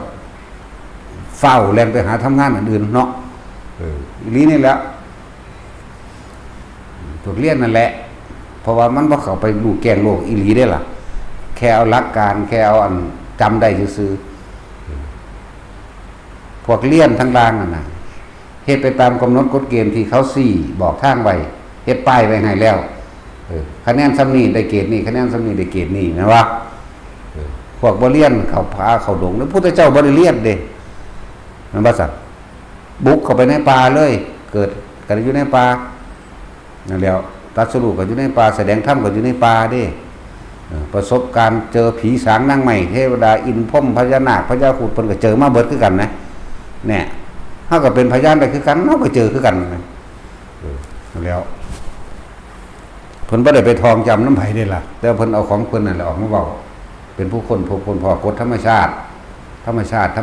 เฝ้าแรงไปหาทำงานอื่นเนาะอีนี้นี่แหละพวกเลี้ยนนั่นแหละเพราะว่ามันว่าเขาไปดูแกงโลกอีหลีได้ล่ะแค่เอาหลักการแค่เอาอันจำได้ซื่อพวกเลี้ยนทั้งล่างนั่นน่ะเฮ็ดไปตามกำหนดกฎเกณฑ์ที่เขาบอกทางไว้เฮ็ดป้ายไว้ให้แล้วคะแนนซ้ำนี้ได้เกรดนี้คะแนนซ้ำนี้ได้เกรดนี้นะวะพวกบ่เลี้ยนเขาพาเขาดงแล้วพุทธเจ้าบ่ได้เลี้ยนเด้มันบ่สัตว์บุกเข้าไปในป่าเลยเกิดกันอยู่ในป่านั่นแล้วตรัสรู้ก็อยู่ในป่าแสดงธรรมก็อยู่ในป่าเด้ประสบการณ์เจอผีสางนางใหม่เทวดาอินทร์พรหมพญานาคพญาครุฑเพิ่นก็เจอมาเบิดคือกันนะเนี่ยเฮาก็เป็นพยานได้คือกันเฮาก็เจอคือกันนั่นแล้วเพิ่นบ่ได้ไปทองจำน้ำไผได้ล่ะแต่เพิ่นเอาของเพิ่นนั่นแหละออกมาเว้าเป็นผู้คนพอกฎธรรมชาติธรรม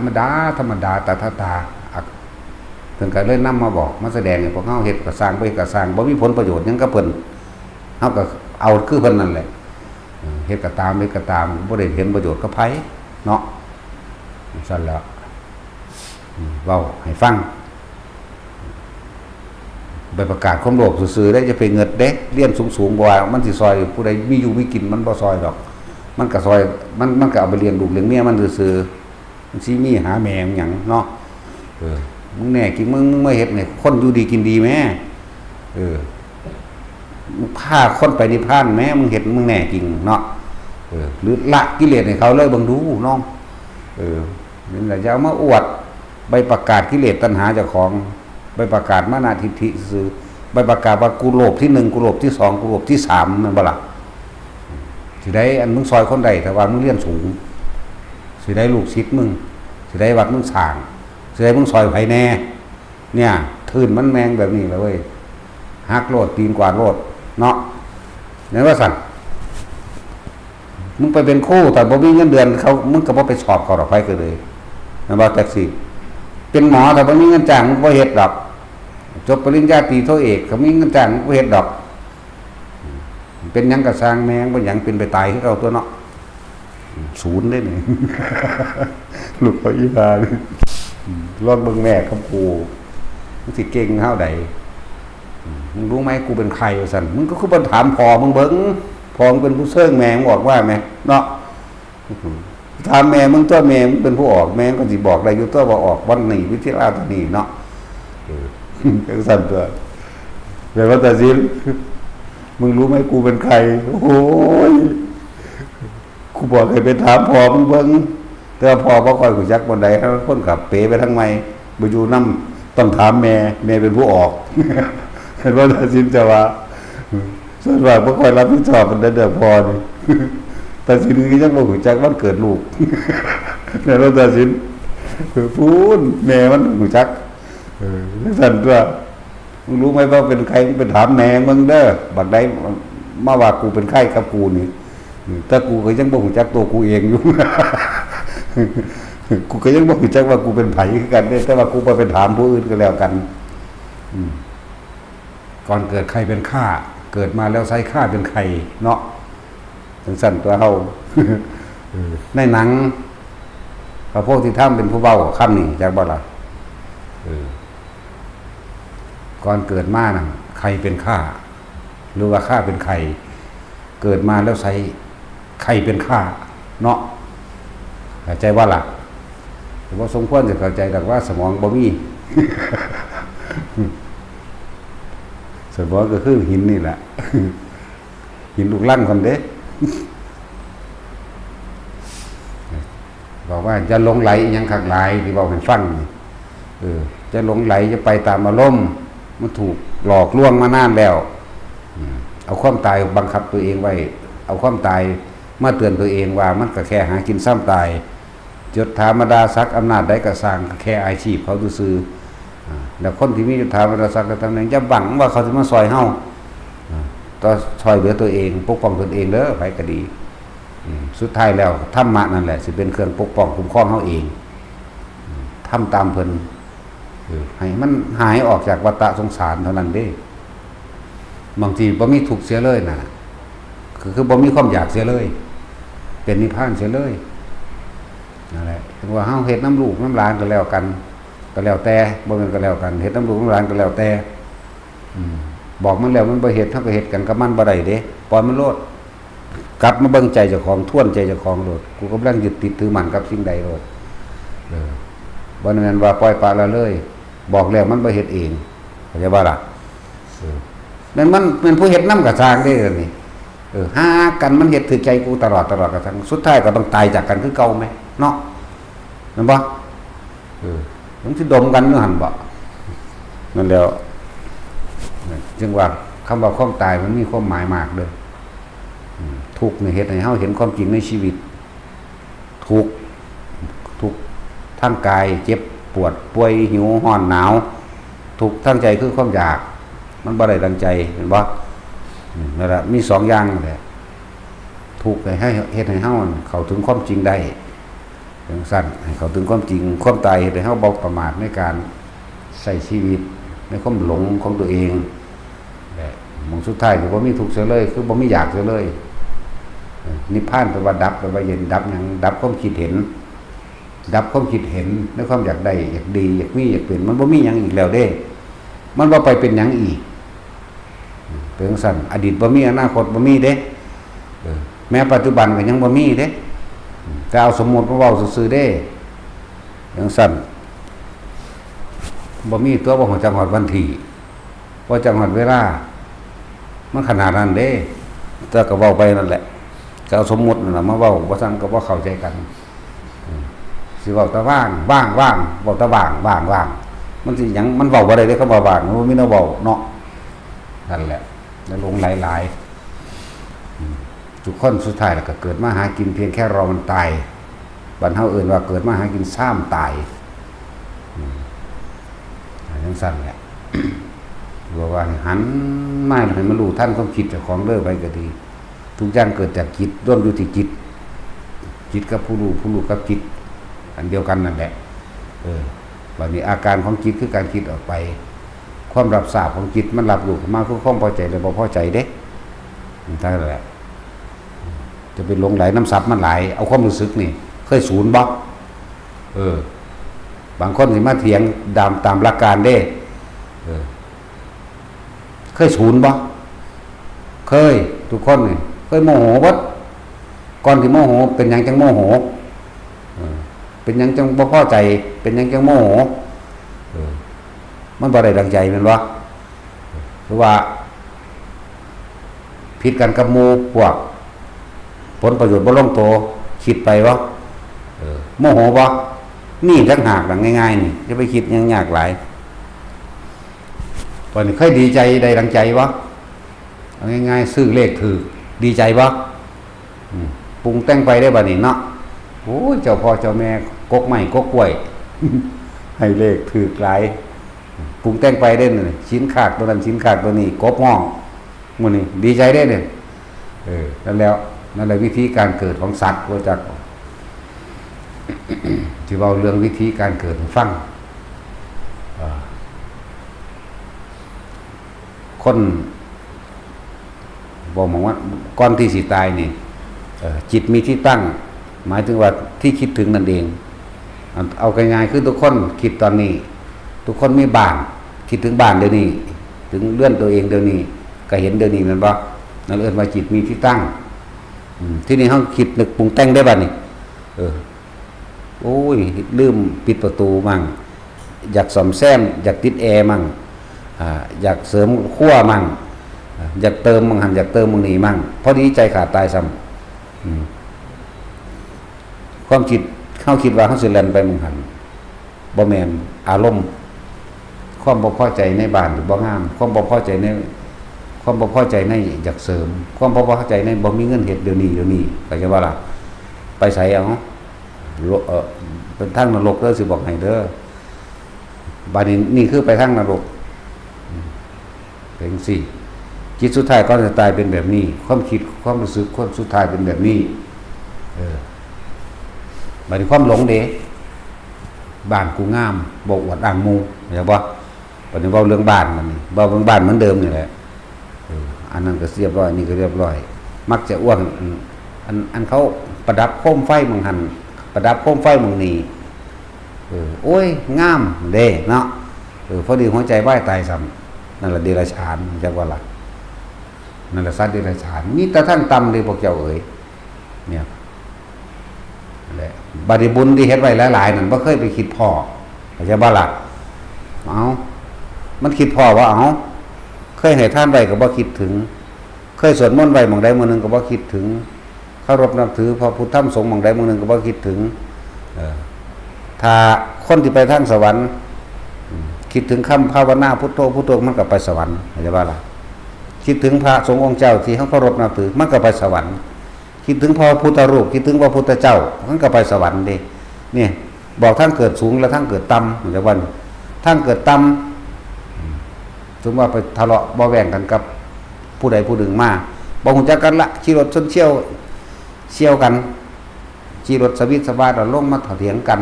มดาตาเพิ่นก็เลยนำมาบอกมาแสดงให้พวกเฮาเฮ็ดก็สร้างไปก็สร้างบ่มีผลประโยชน์หยังกับเพิ่นเฮาก็เอาคือเพิ่นนั่นแหละเฮ็ดก็ตามบ่ได้เห็นประโยชน์กับไผเนาะซั่นแล้วเว้าให้ฟังใบประกาศความโลภซื่อๆได้จะไปเงิดเด้เรียนสูงๆบ่ว่ามันสิซอยผู้ใดมีอยู่มีกินมันบ่ซอยดอกมันก็ซอยมันก็เอาไปเลี้ยงลูกเลี้ยงเมียมันซื่อๆมันสิมีหาแม่หยังเนาะมึงแน่กินมึงมาเฮ็ดเนี่ยคนอยู่ดีกินดีแม่มึงพาคนไปนิพพานแม่มึงเฮ็ดมึงแน่จริงเนาะหรือละกิเลสให้เขาเลยบังดูน้องนี่แหละจะเอามาอวดใบประกาศกิเลสตัณหาเจ้าของใบประกาศมานะทิฏฐิซื่อใบประกาศว่ากูโลภที่1กูโลภที่2กูโลภที่3นั่นบ่ล่ะสิได้อันมึงซอยคนใดแต่ว่ามึงเรียนสูงสิได้ลูกศิษย์มึงสิได้วัดมึงสร้างสิได้มึงซอยไผแน่เนี่ยทื่นมันแมงแบบนี้แหละเว้ยฮักโลดตีนกวาดโลดเนาะนั่นว่าสั่นมึงไปเป็นครูแต่บ่มีเงินเดือนเขามึงก็บ่ไปสอบเขาดอกไผก็เลยนั่นว่าแท็กซี่เป็นหมอแต่บ่มีเงินจ้างมึงบ่เฮ็ดดอกจบปริญญาตรีโทเอกเขามีเงินจ้างมึงบ่เฮ็ดดอกเป็นหยังก็สร้างแมงบ่หยังเป็นไปตายคือเอาตัวเนาะศูนย์ได้นี่ลูกเขาอีพาลองเบิ่งแม่กับกูมึงสิเก่งเฮาใดมึงรู้ไหมกูเป็นใครสั่นมึงก็คือบ่ถามพ่อมึงเบิ่งพ่อมึงเป็นผู้เชิงแม่มึงบอกว่าแม่เนาะถามแม่มึงตัวแม่มึงเป็นผู้ออกแม่ก็สิบอกได้อยู่ตัวว่าออกวันนี้วิทยาลัยนี้เนาะจังสั่นตัวแม่ว่าแต่สิมึงรู้ไหมกูเป็นใครโอ้ยกูบอกให้ไปถามพ่อมึงเบิ่งแต่พ่อบ่ค่อยรู้จักบ่ได้คนขับเป๋ไปทางใหม่บ่อยู่นำต้องถามแม่เป็นผู้ออกเห็นว่าแต่สิจะว่าส่วนว่าบ่ค่อยรับผิดชอบมันเด้อพ่อนี่แต่สินก็ยังบ่รู้จักวันเกิดลูกแม่ว่าแต่สินพูนแม่มันรู้จักสั่นตัวมึงรู้ไหมว่าเป็นใครมึงไปถามแม่มึงเด้อบัดใดมาว่ากูเป็นใครกับกูนี่แต่กูก็ยังบ่รู้จักตัวกูเองอยู่กูก็ยังบ่รู้จักว่ากูเป็นไผคือกันแต่ว่ากูไปถามผู้อื่นก็แล้วกันก่อนเกิดใครเป็นข้าเกิดมาแล้วใช้ข้าเป็นใครเนาะถึงสั่นตัวเฮาในหนังพระโพธิธรรมเป็นผู้เว้าคำนี้จักบ่ล่ะก่อนเกิดมาน่ะใครเป็นข้าหรือว่าข้าเป็นใครเกิดมาแล้วใช้ใครเป็นข้าเนาะเข้าใจว่าล่ะแต่ว่าสมควรจะเข้าใจดักว่าสมองบ่มีสมองก็คือหินนี่แหละหินลูกลั่งคนเด้บอกว่าจะหลงไหลยังขักหลายที่บอกให้ฟังจะหลงไหลจะไปตามอารมณ์มันถูกหลอกลวงมานานแล้วเอาความตายบังคับตัวเองไว้เอาความตาย มาเตือนตัวเองว่ามันก็แค่หากินซ้ำตายยศถาบรรดาศักดิ์อำนาจใดก็สร้างแค่อาชีพเขาซื่อแล้วคนที่มียศถาบรรดาศักดิ์ตำแหน่งจะหวังว่าเขาจะมาซอยเฮาต่อซอยเหลือตัวเองปกป้องตนเองเด้อไปก็ดีสุดท้ายแล้วธรรมะนั่นแหละสิเป็นเครื่องปกป้องคุ้มครองเฮาเองทำตามเพิ่นให้มันหายออกจากวัฏสงสารเท่านั้นเด้บางทีบ่มีทุกข์เสียเลยน่ะคือบ่มีความอยากเสียเลยเป็นนิพพานเสียเลยนั่นแหละถึงว่าเฮาเฮ็ดน้ำลูกน้ำหลานก็แล้วกันก็แล้วแต่บ่แม่นก็แล้วกันเฮ็ดน้ำลูกน้ำหลานก็แล้วแต่บอกมันแล้วมันบ่เฮ็ดเฮาก็เฮ็ดกันกับมันบ่ได้เด้ปล่อยมันโลดกลับมาเบิ่งใจเจ้าของทวนใจเจ้าของโลดกูกำลังยึดติดถือมั่นกับสิ่งใดโลดบ่แม่นว่าปล่อยปละละเลยบอกแล้วมันบ่เฮ็ดเองเข้าใจบ่ล่ะมันผู้เฮ็ดนำก็สร้างได้นี่หากันมันเฮ็ดถือใจกูตลอดกระทั่งสุดท้ายก็ต้องตายจากกันคือเก่าไหมเนาะแม่นบ่มันสิดมกันอยู่หั่นบ่นั่นแล้วจึงว่าคำว่าความตายมันมีความหมายมากเด้อทุกข์นี่เฮ็ดให้เฮาเห็นความจริงในชีวิตทุกข์ทางกายเจ็บปวดป่วยหิวร้อนหนาวทุกข์ทางใจคือความอยากมันบ่ได้ดังใจเห็นบ่นั่นแหละมี2อย่างนั่นแหละทุกข์ให้เฮ็ดให้เฮาเข้าถึงความจริงได้อย่างสั้นให้เข้าถึงความจริงความตายเฮ็ดให้เฮาบ่ประมาทในการใช้ชีวิตในความหลงของตัวเองและมองสุดท้ายคือบ่มีทุกข์เสียเลยคือบ่มีอยากเสียเลยนิพพานแปลว่าดับแปลว่าเย็นดับหยังดับความคิดเห็นดับความคิดเห็นในความอยากได้อยากดีอยากมีอยากเป็นมันบ่มีหยังอีกแล้วเด้มันบ่ไปเป็นหยังอีกเป็นจังซั่นอดีตบ่มีอนาคตบ่มีเด้แม้ปัจจุบันก็ยังบ่มีเด้แต่เอาสมมุติมาเว้าซื่อๆเด้จังซั่นบ่มีตัวบ่ฮู้จักฮอดวันที่บ่จักฮอดเวลามันขนาดนั้นเด้แต่ก็เว้าไปนั่นแหละก็เอาสมมุตินั่นล่ะมาเว้าบ่ซั่นก็บ่เข้าใจกันสิเว้าแต่ว่างเว้าแต่ว่างมันสิหยังมันเว้าบ่ได้เด้คำว่าว่างมันมีแนวเว้าเนาะนั่นแหละแล้วลงหลายทุกคนสุดท้ายแล้วก็เกิดมาหากินเพียงแค่รอมันตายบัดเฮาเอิ้นว่าเกิดมาหากินซ้ำตายจังซั่นแหละว่าหันมาให้มันรู้ทันความคิดเจ้าของเด้อไปก็ดีทุกอย่างเกิดจากจิตร่วมอยู่ที่จิตกับผู้รู้กับจิตอันเดียวกันนั่นแหละบัดนี้อาการของจิตคือการคิดออกไปความรับทราบของจิตมันรับรู้มาคือความพอใจหรือบ่พอใจเด้นั่นแหละจะเป็นหลงไหลน้ำซับมันไหลเอาความรู้สึกนี่เคยศูนย์บ่บางคนสิมาเถียงตามหลักการเด้เคยศูนย์บ่เคยทุกคนนี่เคยโมโหบ่ก่อนที่โมโหเป็นหยังจังโมโหเป็นหยังจังบ่พอใจเป็นหยังจังโมโหมันบ่ได้ดังใจแม่นบ่หรือว่าผิดกันกับหมู่พวกผลประโยชน์บ่ลงตัวคิดไปบ่โมโหบ่นี่ทั้งหากดังง่ายๆนี่จะไปคิดยังยากหลายตอนนี้เคยดีใจได้ดังใจบ่เอาง่ายๆซื้อเลขถูกดีใจบ่ปรุงแต่งไปได้บัดนี้เนาะโอ้ยเจ้าพ่อเจ้าแม่กกไม้กกกล้วยให้เลขถูกหลายปรุงแต่งไปได้นี่ชิ้นขาดตัวนั้นชิ้นขาดตัวนี้กบห้องมื้อนี้ดีใจได้เนี่ยนั่นแหละวิธีการเกิดของสัตว์ว่าจักที่เว้าเรื่องวิธีการเกิดฟังคนบอกว่าก่อนที่สิตายนี่จิตมีที่ตั้งหมายถึงว่าที่คิดถึงนั่นเองเอาง่ายๆคือทุกคนคิดตอนนี้ทุกคนมีบ้านคิดถึงบ้านเดี๋ยวนี้ถึงเลื่อนตัวเองเดี๋ยวนี้ก็เห็นเดี๋ยวนี้แม่นบ่นั่นเอิ้นว่าจิตมีที่ตั้งที่นี่เฮาคิดนึกปรุงแต่งได้บัดนี้โอ้ยลืมปิดประตูมั่งอยากซ่อมแซมอยากติดแอร์มั่งอยากเสริมครัวมั่งอยากเติมมั่งหันอยากเติมมั่งนี่มั่งพอดีใจขาดตายซ้ำความคิดเข้าคิดว่าเขาสิแล่นไปมั่งหันบ่แม่นอารมณ์ความบ่พอใจในบ้านหรือบ่งามความบ่พอใจในค ความบ่พอใจในอยากเสริมความบ่พอใจในบ่มีเงินเฮ็ดเดี๋ยวนี้ก็จะว่าล่ะไปไสเอาเป็นทางนรกเด้อสิบอกให้เด้อบัดนี้นี่คือไปทางนรกเป็นสิจิตสุดท้ายก่อนจะตายเป็นแบบนี้ความคิดความรู้สึกความสุดท้ายเป็นแบบนี้บัดนี้ความหลงเด้บ้านกูงามบ่อวดอ้างหมู่เข้าใจบ่บัดนี้เว้าเรื่องบ้านมันนี่เว้าเรื่องบ้านเหมือนเดิมนี่แหละอันนั้นก็เรียบร้อยนี่ก็เรียบร้อยมักจะอ้วนอันเขาประดับโคมไฟเมืองหันประดับโคมไฟเมืองนี้โอ้ยงามเด้เนาะพอดีหัวใจวายตายซ้ำนั่นแหละเดรัจฉานจักว่าล่ะนั่นแหละสัตว์เดรัจฉานมีแต่ทั้งต่ำเลยพวกเจ้าเอ๋ยเนี่ยแหละบาริบุญที่เฮ็ดไว้หลายๆนั่นบ่เคยไปคิดพ่อเข้าใจบ่ล่ะเอามันคิดพ่อว่าเอาเคยให้ทานไว้ก็บ่คิดถึงเคยสวดมนต์ไว้หม่องใดหม่องหนึงก็บ่คิดถึงเคารพนับถือพระพุทธธรรมสงฆ์หม่องใดหม่องหนึงก็บ่คิดถึงถ้าคนที่ไปทางสวรรค์คิดถึงคำภาวนาพุทโธพุทโธมันก็ไปสวรรค์เข้าใจบ่ล่ะคิดถึงพระสงฆ์องค์เจ้าที่เฮาเคารพนับถือมันก็ไปสวรรค์คิดถึงพระพุทธรูปคิดถึงพระพุทธเจ้ามันก็ไปสวรรค์เด้นี่บอกทั้งเกิดสูงและทั้งเกิดต่ำเข้าใจบ่ทั้งเกิดต่ำสมมุติว่าไปทะเลาะเบาะแว้งกันกับผู้ใดผู้หนึ่งมาบ่ฮู้จักกันละขี่รถชนเชี่ยวกันขี่รถสวิตสบายแล้วลงมาเถียงกัน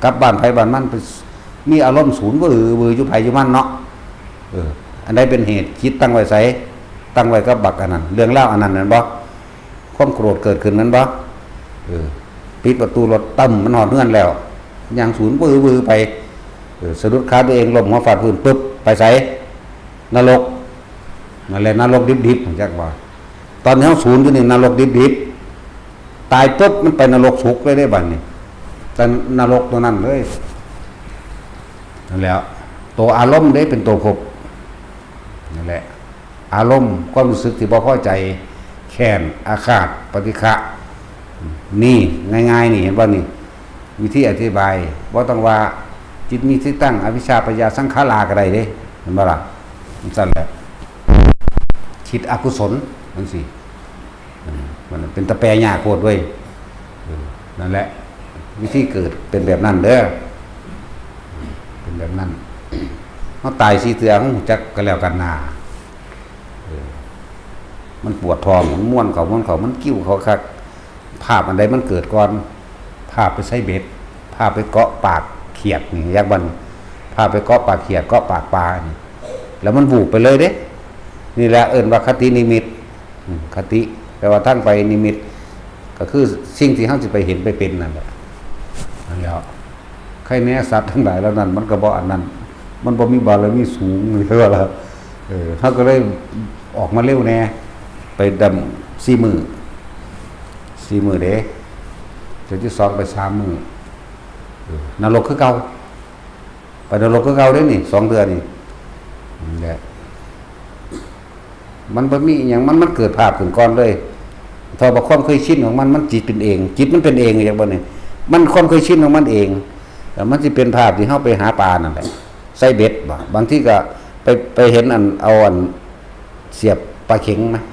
กลับบ้านไผบ้านมันไปมีอารมณ์ศูนย์บ่อยู่ไผอยู่มันเนาะอันใดเป็นเหตุคิดตั้งไว้ไสตั้งไว้กับบักอันนั้นเรื่องเล่าอันนั้นนั่นบ่ความโกรธเกิดขึ้นนั้นบ่ปิดประตูรถตั้มมันหอดเฮือนแล้วอย่างศูนย์บ่ไปสะดุดขาตัวเองล้มหัวฟาดพื้นปึ๊บไปไสนรกนั่นแหละนรกดิบๆจักว่าตอนนี้เฮาศูนย์อยู่นี่นรกดิบๆตายปุ๊บมันไปนรกสุกเลยได้บัดนี้แต่นรกตัวนั้นเลยนั่นแหละตัวอารมณ์ได้เป็นตัวภพนั่นแหละอารมณ์ความรู้สึกที่บ่พอใจแค้นอาฆาตปฏิฆะนี่ง่ายๆนี่เห็นบ่นี่วิธีอธิบายบ่ต้องว่าจิตมีที่ตั้งอวิชชาปัญญาสังขารก็ได้เด้เห็นบ่ล่ะมันสั่นแหละคิดอกุศลมันสิมันเป็นตะแปรยากโคตรเว้ยนั่นแหละวิธีเกิดเป็นแบบนั้นเด้อเป็นแบบนั้นเฮาตายสิเทื่อฮู้จักก็แล้วกันนามันปวดท้องมันม่วนเขามันกิ้วเขาคักภาพอันใดมันเกิดก่อนภาพไปใช้เบ็ดภาพไปเกาะปากเขียดนี่ยักบันภาพไปเกาะปากเขียดเกาะปากปลานี่แล้วมันบูบไปเลยเด้นี่แหละเอิ้นว่าคตินิมิตคติแปลว่าทั้งไปนิมิตก็คือสิ่งที่เฮาสิไปเห็นไปเป็นนั่นแหละนั่นแล้วใครแน่สัตว์ทั้งหลายแล้วนั้นมันก็บ่อันนั้นมันบ่มีบารมีสูงนี่คือว่าล่ะเฮาก็เลยออกมาเร็วแน่ไปดำ4 มื้อเด้เดี๋ยวที่2ไป3 มื้อนรกคือเก่าไปนรกคือเก่าเด้นี่2 เดือนนี่นั่นแหละมันบ่มีหยังมันเกิดภาพขึ้นก่อนเลยถ้าบ่ความเคยชินของมันจิตเป็นเองจิตมันเป็นเองอย่างบ่นี่มันความเคยชินของมันเองแล้วมันสิเป็นภาพที่เฮาไปหาปลานั่นแหละใส่เบ็ดบ่บางทีก็ไปเห็นเอาเสียบปลาเข็งมั้ย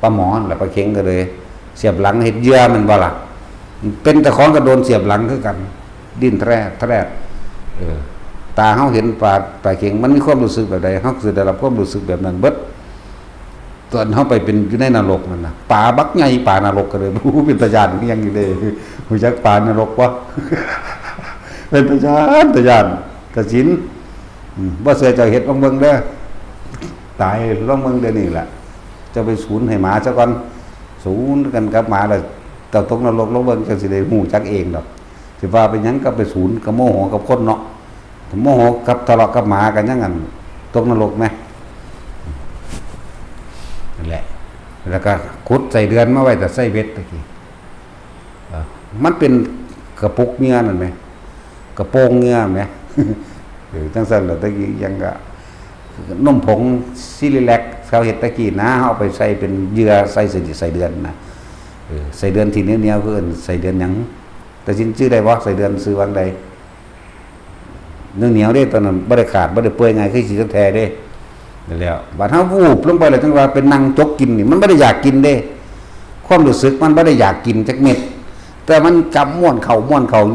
ปลาหมอแล้วปลาเข็งก็เลยเสียบหลังเฮ็ดเหยื่อมันบ่ล่ะเป็นแต่ของก็โดนเสียบหลังคือกันดิ้นแทรกตาเฮาเห็นปลาเข็งมันมีความรู้สึกแบบใดเฮาสิได้รับความรู้สึกแบบนั้นเบิดตอนเฮาไปเป็นอยู่ในนรกนั่นน่ะปลาบักใหญ่ปลานรกก็เลยบ่รู้เป็นตาญาณอีหยังอยู่เด้ฮู้จักปลานรกบ่ เป็นตาญาณกสินบ่เชื่อเจ้าเฮ็ดลองเบิ่งเด้อตายลองเบิ่งเดี๋ยวนี้ล่ะจะไปสูญให้หมาซะก่อนสูญกันกับหมาแล้วเจ้าตกนรกลองเบิ่งจังสิได้ฮู้จักเองดอกสิว่าเป็นหยังก็ไปสูญกับโมโหกับคนเนาะโมโหกับทะเลาะกับหมากันยังงั้นตกนรกมั้ยนั่นแหละแล้วก็ขุดใส่เดือนมาไว้แต่ใส่เบ็ดตะกี้มันเป็นกระปุกเนื้อนั่นไหมกระโปรงเนื้อไหม จังซั่นแล้วตะกี้ยังก็นมผงซิลิแลกเขาเฮ็ดตะกี้นะเอาไปใส่เป็นเหยื่อใส่เดือนนะใส่เดือนที่เหนียวๆคือใส่เดือนหยังแต่สิชื่อได้บ่ใส่เดือนซื้อวังใดเนื้อเหนียวเด้ตอนนั้นบ่ได้ขาดบ่ได้เปื่อยไงคือสิแท้เด้ แล้วบัดเฮาวูบลงไปแล้วจังว่าเป็นนั่งจกกินนี่มันบ่ได้อยากกินเด้ความรู้สึกมันบ่ได้อยากกินจักเม็ดแต่มันจำม่วนเข้า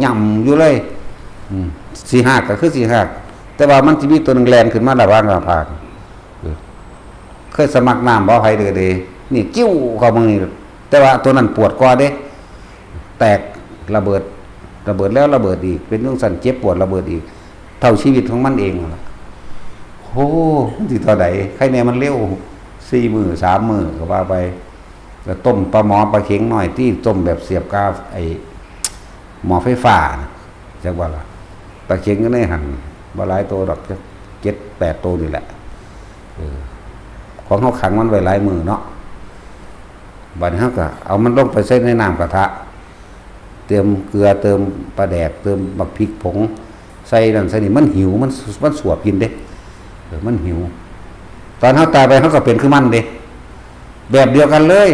ย่ำอยู่เลยสิหักก็คือสิหักแต่ว่ามันสิมีตัวนึงแล่นขึ้นมาระหว่างหน้าผากเคยสมัครน้ำบ่ไผเด้อนี่กิ้วเข้ามึงนี่แต่ว่าตัวนั้นปวดกว่าเด้แตกระเบิดแล้วระเบิดอีกเป็นเรื่องสั่นเจ็บปวดระเบิดอีกเท่าชีวิตของมันเองล่ะโอ้สิเท่าใดใครแน่มันเร็ว4 มื้อ3 มื้อก็ว่าไปแล้วต้มปลาหมอปลาเข็งหน่อยที่ต้มแบบเสียบกาไอ้หม้อไฟฟ้าจักว่าล่ะปลาเข็งก็ได้หั่นบ่หลายตัวดอกจัก7-8 ตัวนี่แหละของเฮาขังมันไว้หลายมื้อเนาะบัดนี้เฮาก็เอามันลงไปใส่ในน้ำกระทะเติมเกลือเติมปลาแดกเติมบักพริกผงใส่นั่นใส่นี่มันหิวมันสวบกินเด้มันหิวตอนเฮาตายไปเฮาก็เป็นคือมันเด้แบบเดียวกันเลย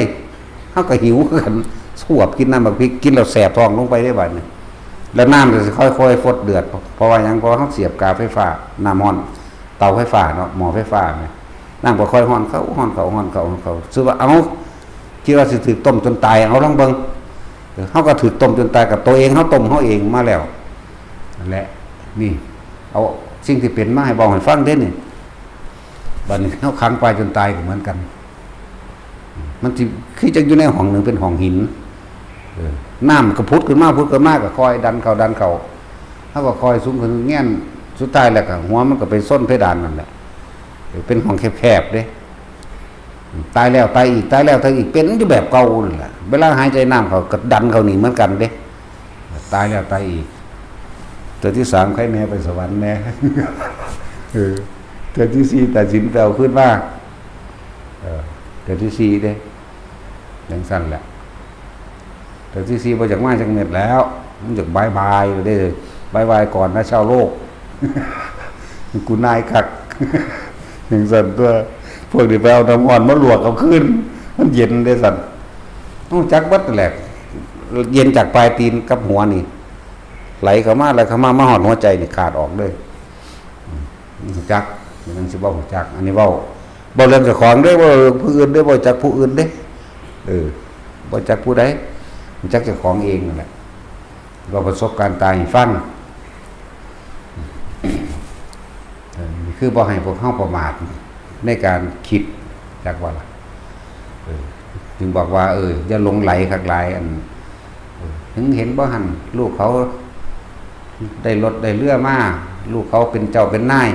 เฮาก็หิวคือกันสวบกินน้ำบักพริกกินแล้วแสบท้องลงไปได้บัดนี้แล้วน้ำจะค่อยๆฟดเดือดเพราะว่าหยังเพราะเฮาเสียบกาไฟฟ้าน้ำร้อนเตาไฟฟ้าเนาะหม้อไฟฟ้าเนี่ยน้ำก็ค่อยร้อนเข้าซึ่งว่าเอาคิดว่าสิถูกต้มจนตายเอาลองเบิ่งเฮาก็ถูกต้มจนตายกับตัวเองเฮาต้มเฮาเองมาแล้วนั่นแหละนี่เอาสิ่งที่เป็นมาให้บอกให้ฟังเด้นี่บัดนี้เฮาขังไปจนตายก็เหมือนกันมันสิคือจังอยู่ในห้องนึงเป็นห้องหินน้ำก็พุดขึ้นมาก็คอยดันเข้าเฮาก็คอยสูงขึ้นแง่นสุดท้ายแล้วก็หัวมันก็ไปส้นเพดานนั่นแหละเป็นห้องแคบๆเด้ตายแล้วตายอีกเป็นอยู่แบบเก่านั่นแหละเวลาหายใจน้ำเขาก็ดันเขาหนีเหมือนกันเด้ตายแล้วตายอีกตัวที่3ใครแม่ไปสวรรค์แม่ตัวที่4ตัดสินแปลขึ้นว่าตัวที่4เด้ยังสั้นแหละตัวที่4บ่จากมาจากเม็ดแล้วมันจากบายเด้บายก่อนนะชาวโลกกูนายคักยังสั่นตัวพวกนี้ไปเอาน้ำอ่อนมาลวกเอาขึ้นมันเย็นได้สั่นต้องจักบัดแหลกเย็นจากปลายตีนกับหัวนี่ไหลเข้ามามาหอดหัวใจนี่ขาดออกเลยจักมันสิเว้าจักอันนี้เว้าเรื่องเจ้าของเด้อบ่ผู้อื่นเด้อบ่จักผู้อื่นเด้บ่จักผู้ใดจักเจ้าของเองนั่นแหละเราประสบการณ์ตายให้ฟังคือบ่ให้พวกเฮาประมาทในการคิดจักว่าล่ะจึงบอกว่าอย่าหลงไหลคักหลายอันถึงเห็นบ่หั่นลูกเขาได้รถได้เรือมาลูกเขาเป็นเจ้าเป็นนาย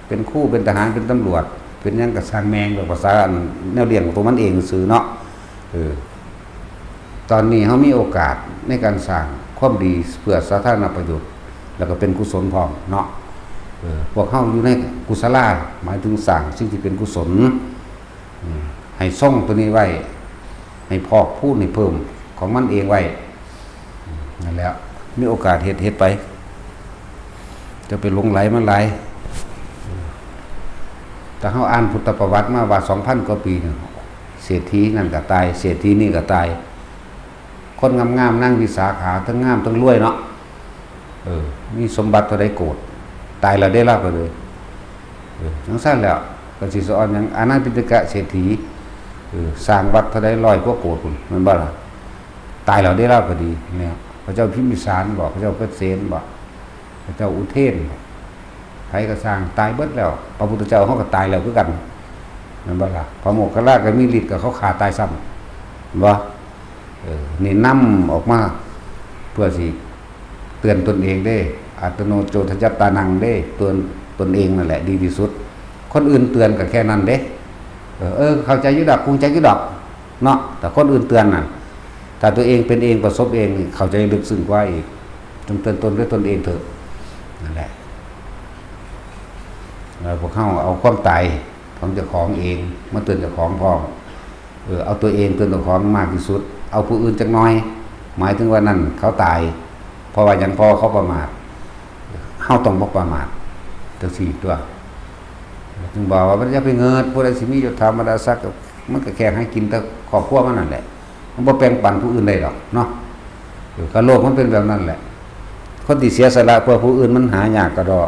เป็นครูเป็นทหารเป็นตำรวจเป็นหยังก็สร้างแมงกับภาษาแนวเรียนของตัวมันเองซื่อเนาะตอนนี้เฮามีโอกาสในการสร้างความดีเพื่อสาธารณประโยชน์แล้วก็เป็นกุศลพร้อมเนาะพวกเฮาอยู่ในกุศลาหมายถึงสร้างสิ่งที่เป็นกุศลให้ส่องตัวนี้ไว้ให้พอกพูดให้เพิ่มของมันเองไว้นั่นแหละมีโอกาสเฮ็ดไปจะไปหลงไหลมันไหลแต่เฮาอ่านพุทธประวัติมาว่า 2,000 กว่าปีเศรษฐีนั่นก็ตายเศรษฐีนี่ก็ตายคนงามๆนั่งวิสาขาทั้งงามทั้งรวยเนาะมีสมบัติเท่าใดโกรธตายแล้วได้ลาบไปเลยทั้งสั้นแล้วก็สิสอนอย่างอนาปิฎกะเศรษฐีสร้างวัดเท่าใด100 กว่าโกรธพุ่นแม่นบ่ล่ะตายแล้วได้ลาบก็ดีเนี่ยพระเจ้าพิมพิสารบอกพระเจ้าเพชรเสนบอกพระเจ้าอุเทนไผก็สร้างตายเบิดแล้วพระพุทธเจ้าเฮาก็ตายแล้วคือกันแม่นบ่ล่ะพระโมคคัลลาก็มีฤทธิ์กับเขาฆ่าตายซ้ำบ่นี่นำออกมาเพื่อสิเตือนตนเองได้อัตโนโจทยัตตานังได้เตือนตนเองนั่นแหละดีที่สุดคนอื่นเตือนก็แค่นั้นเด้เข้าใจอยู่ดอกคงใจอยู่ดอกเนาะแต่คนอื่นเตือนน่ะถ้าตัวเองเป็นเองประสบเองเข้าใจลึกซึ้งกว่าอีกจงเตือนตนด้วยตนเองเถอะนั่นแหละพวกเขาเอาความตายของเจ้าของเองมาเตือนเจ้าของพร้อมเอาตัวเองเตือนเจ้าของมากที่สุดเอาผู้อื่นจักน้อยหมายถึงว่านั่นเขาตายเพราะว่ายังพอเขาประมาทเฮาต้องบ่ประมาทจังซี่ตัวจึงบอกว่ามันจะไปเงิดผู้ใดสิมียศธรรมดาศักดิ์มันก็แค่ให้กินแต่ครอบครัวมันนั่นแหละมันบ่แปลงปันผู้อื่นได้หรอกเนาะก็โลกมันเป็นแบบนั้นแหละคนที่เสียสละเพื่อผู้อื่นมันหายากกระดอ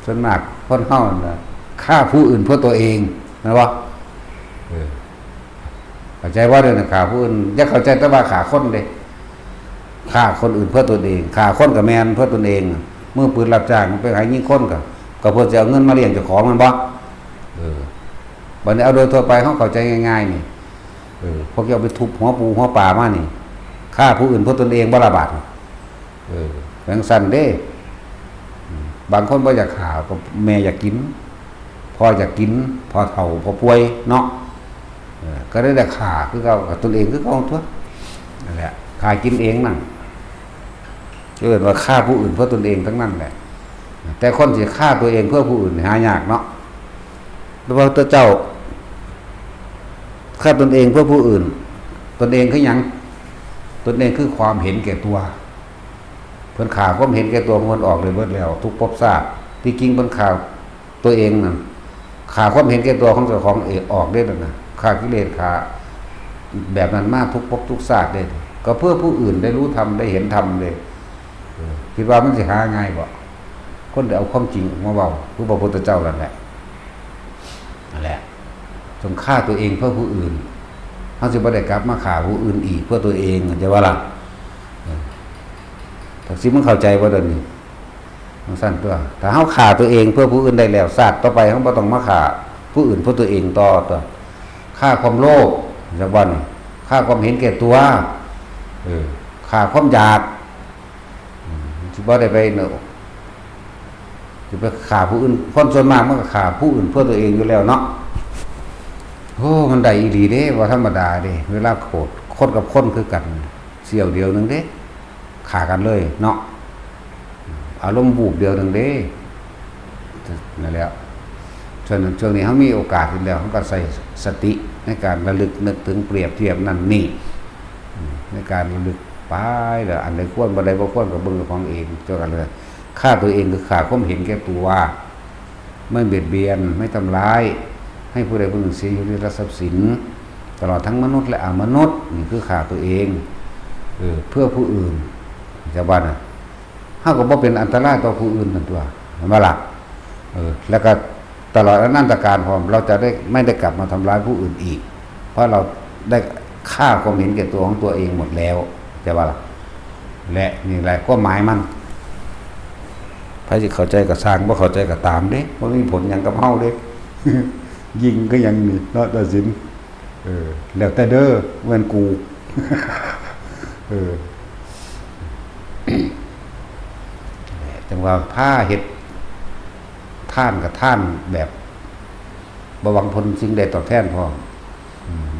ส่วนมาก คนเฮาน่ะฆ่าผู้อื่นเพื่อตัวเองนะวะเข้าใจว่าเรื่องฆ่าผู้อื่นอย่าเข้าใจแต่ว่าฆ่าคนเด้ฆ่าคนอื่นเพื่อตัวเองฆ่าคนกับแมนเพื่อตนเองเมื่อปืนรับจ้างมันไปหายิงคนก็เพื่อจะเอาเงินมาเลี้ยงเจ้าของมันบ่บัดนี้เอาโดยทั่วไปเขาเข้าใจง่ายๆนี่พวกเอาไปทุบหัวปูหัวป่ามานี่ฆ่าผู้อื่นเพื่อตนเองบ่ละบาดแบ่งสั้นเด้บางคนบ่อยากฆ่าก็แม่อยากกินพ่ออยากกินพ่อเฒ่าพ่อป่วยเนาะก็ได้แต่ฆ่าคือเขากับตนเองคือเขาทั่วนั่นแหละฆ่ากินเองนั่นเรียกว่าฆ่าผู้อื่นเพื่อตนเองทั้งนั้นแหละแต่คนที่ฆ่าตัวเองเพื่อผู้อื่นหายากเนาะพระพุทธเจ้าฆ่าตนเองเพื่อผู้อื่นตนเองคือหยังตนเองคือความเห็นแก่ตัวเพิ่นข่าความเห็นแก่ตัวเพิ่นออกเลยเบิดแล้วทุกภพชาติที่จริงเพิ่นข่าตัวเองนั่นข่าความเห็นแก่ตัวของเจ้าของเอกออกได้นั่นน่ะข่ากิเลสข่าแบบนั้นมากทุกภพทุกชาติได้ก็เพื่อผู้อื่นได้รู้ธรรมได้เห็นธรรมเลยคิดว่ามันสิหาง่ายบ่คนได้เอาความจริงมาเว้าคือพระพุทธเจ้านั่นแหละนั่นแหละจงฆ่าตัวเองเพื่อผู้อื่นเฮาสิบ่ได้กลับมาฆ่าผู้อื่นอีกเพื่อตัวเองจะว่าล่ะถ้าสิมึงเข้าใจบ่เด้อนี่มันสั้นตัวถ้าเฮาฆ่าตัวเองเพื่อผู้อื่นได้แล้วชาติต่อไปเฮาบ่ต้องมาฆ่าผู้อื่นเพื่อตัวเองต่อตัวฆ่าความโลภจักวันฆ่าความเห็นแก่ตัวฆ่าความอยากสิบ่ได้ไปเนาะสิไปฆ่าผู้อื่นคนส่วนมากมันก็ฆ่าผู้อื่นเพื่อตัวเองอยู่แล้วเนาะโอ้มันได้อีหลีเด้ว่าธรรมดาเด้เวลาโกรธคนกับคนคือกันเสี้ยวเดียวนึงเด้ฆ่ากันเลยเนาะอารมณ์บูบเดียวนึงเด้นั่นแหละฉะนั้นช่วงนี้เฮามีโอกาสอยู่แล้วเฮาก็ใส่สติในการระลึกนึกถึงเปรียบเทียบนั่นนี่ในการระลึกไปแล้วอันใดควรบ่ได้บ่ควรก็เบิ่งของเองเจ้ากันเลยฆ่าตัวเองคือฆ่าความเห็นแก่ตัวไม่เบียดเบียนไม่ทำร้ายให้ผู้ใดผู้หนึ่งเสียอยู่ในทรัพย์สินตลอดทั้งมนุษย์และอมนุษย์นี่คือฆ่าตัวเองเพื่อผู้อื่นจะว่าน่ะเฮาก็บ่เป็นอันตรายต่อผู้อื่นนั่นตัวเห็นบ่ล่ะแล้วก็ตลอดอนันตกาลพร้อมเราจะได้ไม่ได้กลับมาทำร้ายผู้อื่นอีกเพราะเราได้ฆ่าความเห็นแก่ตัวของตัวเองหมดแล้วจะว่าล่ะและนี่แหละก็หมายมันใครสิเข้าใจก็สร้างบ่เข้าใจก็ตามเด้บ่มีผลหยังกับเฮาเด้ ยิงก็ยังนี่เนาะตัดสินแล้วแต่เด้อเหมือนกู จังว่าผ้าเฮ็ดท่านกับท่านแบบบ่หวังผลสิ่งใดตอบแทนพร้อม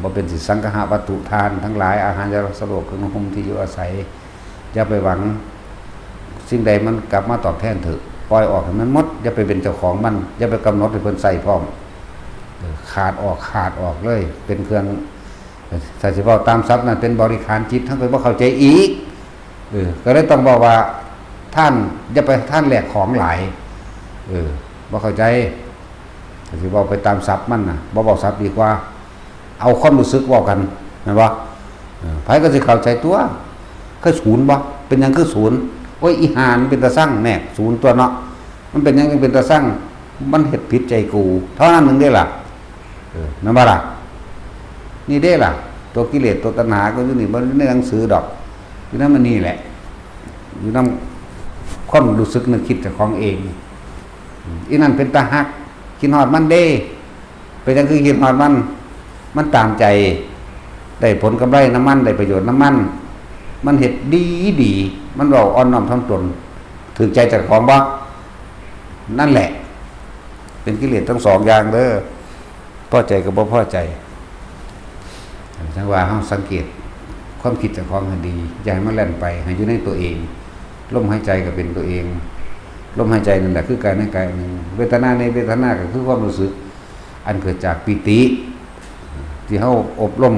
บ่เป็นสิสังฆะวัตถุทานทั้งหลายอาหารยาสะดวกเครื่องห่มที่อยู่อาศัยอย่าไปหวังสิ่งใดมันกลับมาตอบแทนเถอะปล่อยออกให้มันหมดอย่าไปเป็นเจ้าของมันอย่าไปกำหนดให้เพิ่นใส่พร้อมขาดออกเลยเป็นเครื่องถ้าสิเว้าตามศัพท์นั้นเป็นบริขารจิตทั้งเป็นบ่เข้าใจอีกก็เลยต้องบอกว่าท่านอย่าไปท่านแลกของหลายบ่เข้าใจถ้าสิเว้าไปตามศัพท์มันน่ะบ่เว้าศัพท์ดีกว่าเอาความรู้สึกเว้ากันแม่นบ่ไผก็สิเข้าใจตัวคือศูนย์บ่เป็นหยังคือศูนย์โอ้ยอีหานเป็นตาสั่งแน่ศูนย์ตัวเนาะมันเป็นหยังเป็นตาสั่งมันเฮ็ดผิดใจกูเท่านั้นนึงได้ล่ะนั่นบ่ล่ะนี่ได้ล่ะตัวกิเลสตัวตัณหาก็อยู่นี่บ่ในหนังสือดอกอยู่นั่นมันนี่แหละอยู่นำความรู้สึกนึกคิดเจ้าของเองอีนั่นเป็นตาฮักคิดฮอดมันเด้เป็นจังคือคิดฮอดมันตามใจได้ผลกำไรน้ำมันได้ประโยชน์น้ำมันเฮ็ดดีมันเว้าอ่อนน้อมถ่อมตนถึงใจเจ้าของบ่นั่นแหละเป็นกิเลสทั้งสองอย่างเด้อพอใจกับบ่พอใจจังว่าเฮาสังเกตความคิดเจ้าของให้ดีอย่าให้มันแล่นไปให้อยู่ในตัวเองลมหายใจก็เป็นตัวเองลมหายใจนั่นแหละคือการในกายนึงเวทนาในเวทนาก็คือความรู้สึกอันเกิดจากปิติที่เฮาอบรม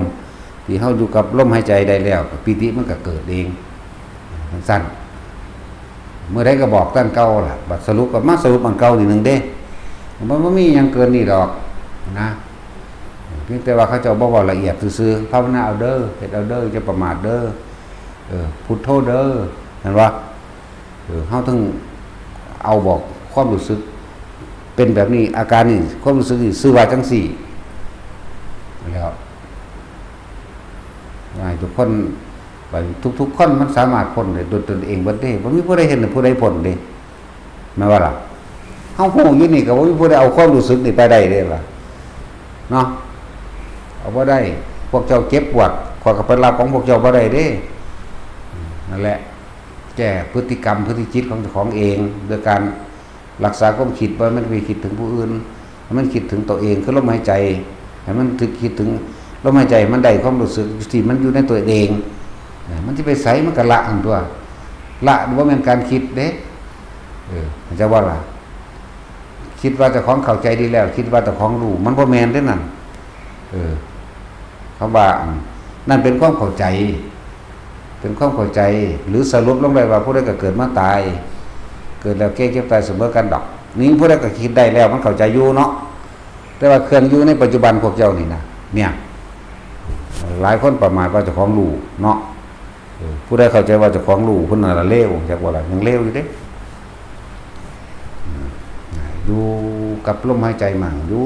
ที่เฮาอยู่กับลมหายใจได้แล้วปิติมันก็เกิดเองสั้นเมื่อใดก็บอกตั้งเก่าล่ะบัดสรุปก็มาสรุปอันเก่านี่นึงเด้มันบ่มีหยังเกินนี่ดอกนะเพียงแต่ว่าเขาเจ้าบ่เว้าละเอียดซื่อๆภาวนาเอาเด้อเฮ็ดเอาเด้อจะประมาทเด้อพุทโธเด้อเห็นบ่เฮาถึงเอาบอกความรู้สึก เป็นแบบนี้อาการนี่ความรู้สึกนี่ซื่อว่าจังสี่แล้วว่าทุกคนไปทุกๆคนมันสามารถพ้นได้โดยตนเองบ่ได้บ่มีผู้ใดเห็นผู้ใดพ้นเด้แม่ว่าล่ะเฮาฮู้อยู่นี่ก็บ่มีผู้ใดเอาความรู้สึกนี่ไปได้เด้ล่ะเนาะเอาบ่ได้พวกเจ้าเจ็บปวดขอยก็ไปรับของพวกเจ้าบ่ได้เด้นั่นแหละแก้พฤติกรรมพฤติจิตของเจ้าของเองโดยการรักษาความคิดว่ามันไปคิดถึงผู้อื่นให้มันคิดถึงตัวเองคือลมหายใจให้มันคิดถึงลมหายใจมันได้ความรู้สึกที่มันอยู่ในตัวเองมันที่ไปใส่มันก็ละอันตัวละว่าเป็นการคิดเด้มันจะว่าล่ะคิดว่าเจ้าของเข้าใจดีแล้วคิดว่าเจ้าของรู้มันบ่แม่นเด้นั่นเขาว่านั่นเป็นความเข้าใจเป็นความเข้าใจหรือสรุปลงได้ว่าผู้ใดก็เกิดมาตายเกิดแล้วแก่เจ็บตายเสมอกันดอกนี่ผู้ใดก็คิดได้แล้วมันเข้าใจอยู่เนาะแต่ว่าเครื่องอยู่ในปัจจุบันพวกเจ้านี่นะเนี่ยหลายคนประมาทว่าเจ้าของรู้เนาะผู้ใดเข้าใจว่าเจ้าของรู้เพิ่นน่ะเลวจักว่าล่ะยังเลวอยู่เด้อยู่กับลมหายใจมั่งอยู่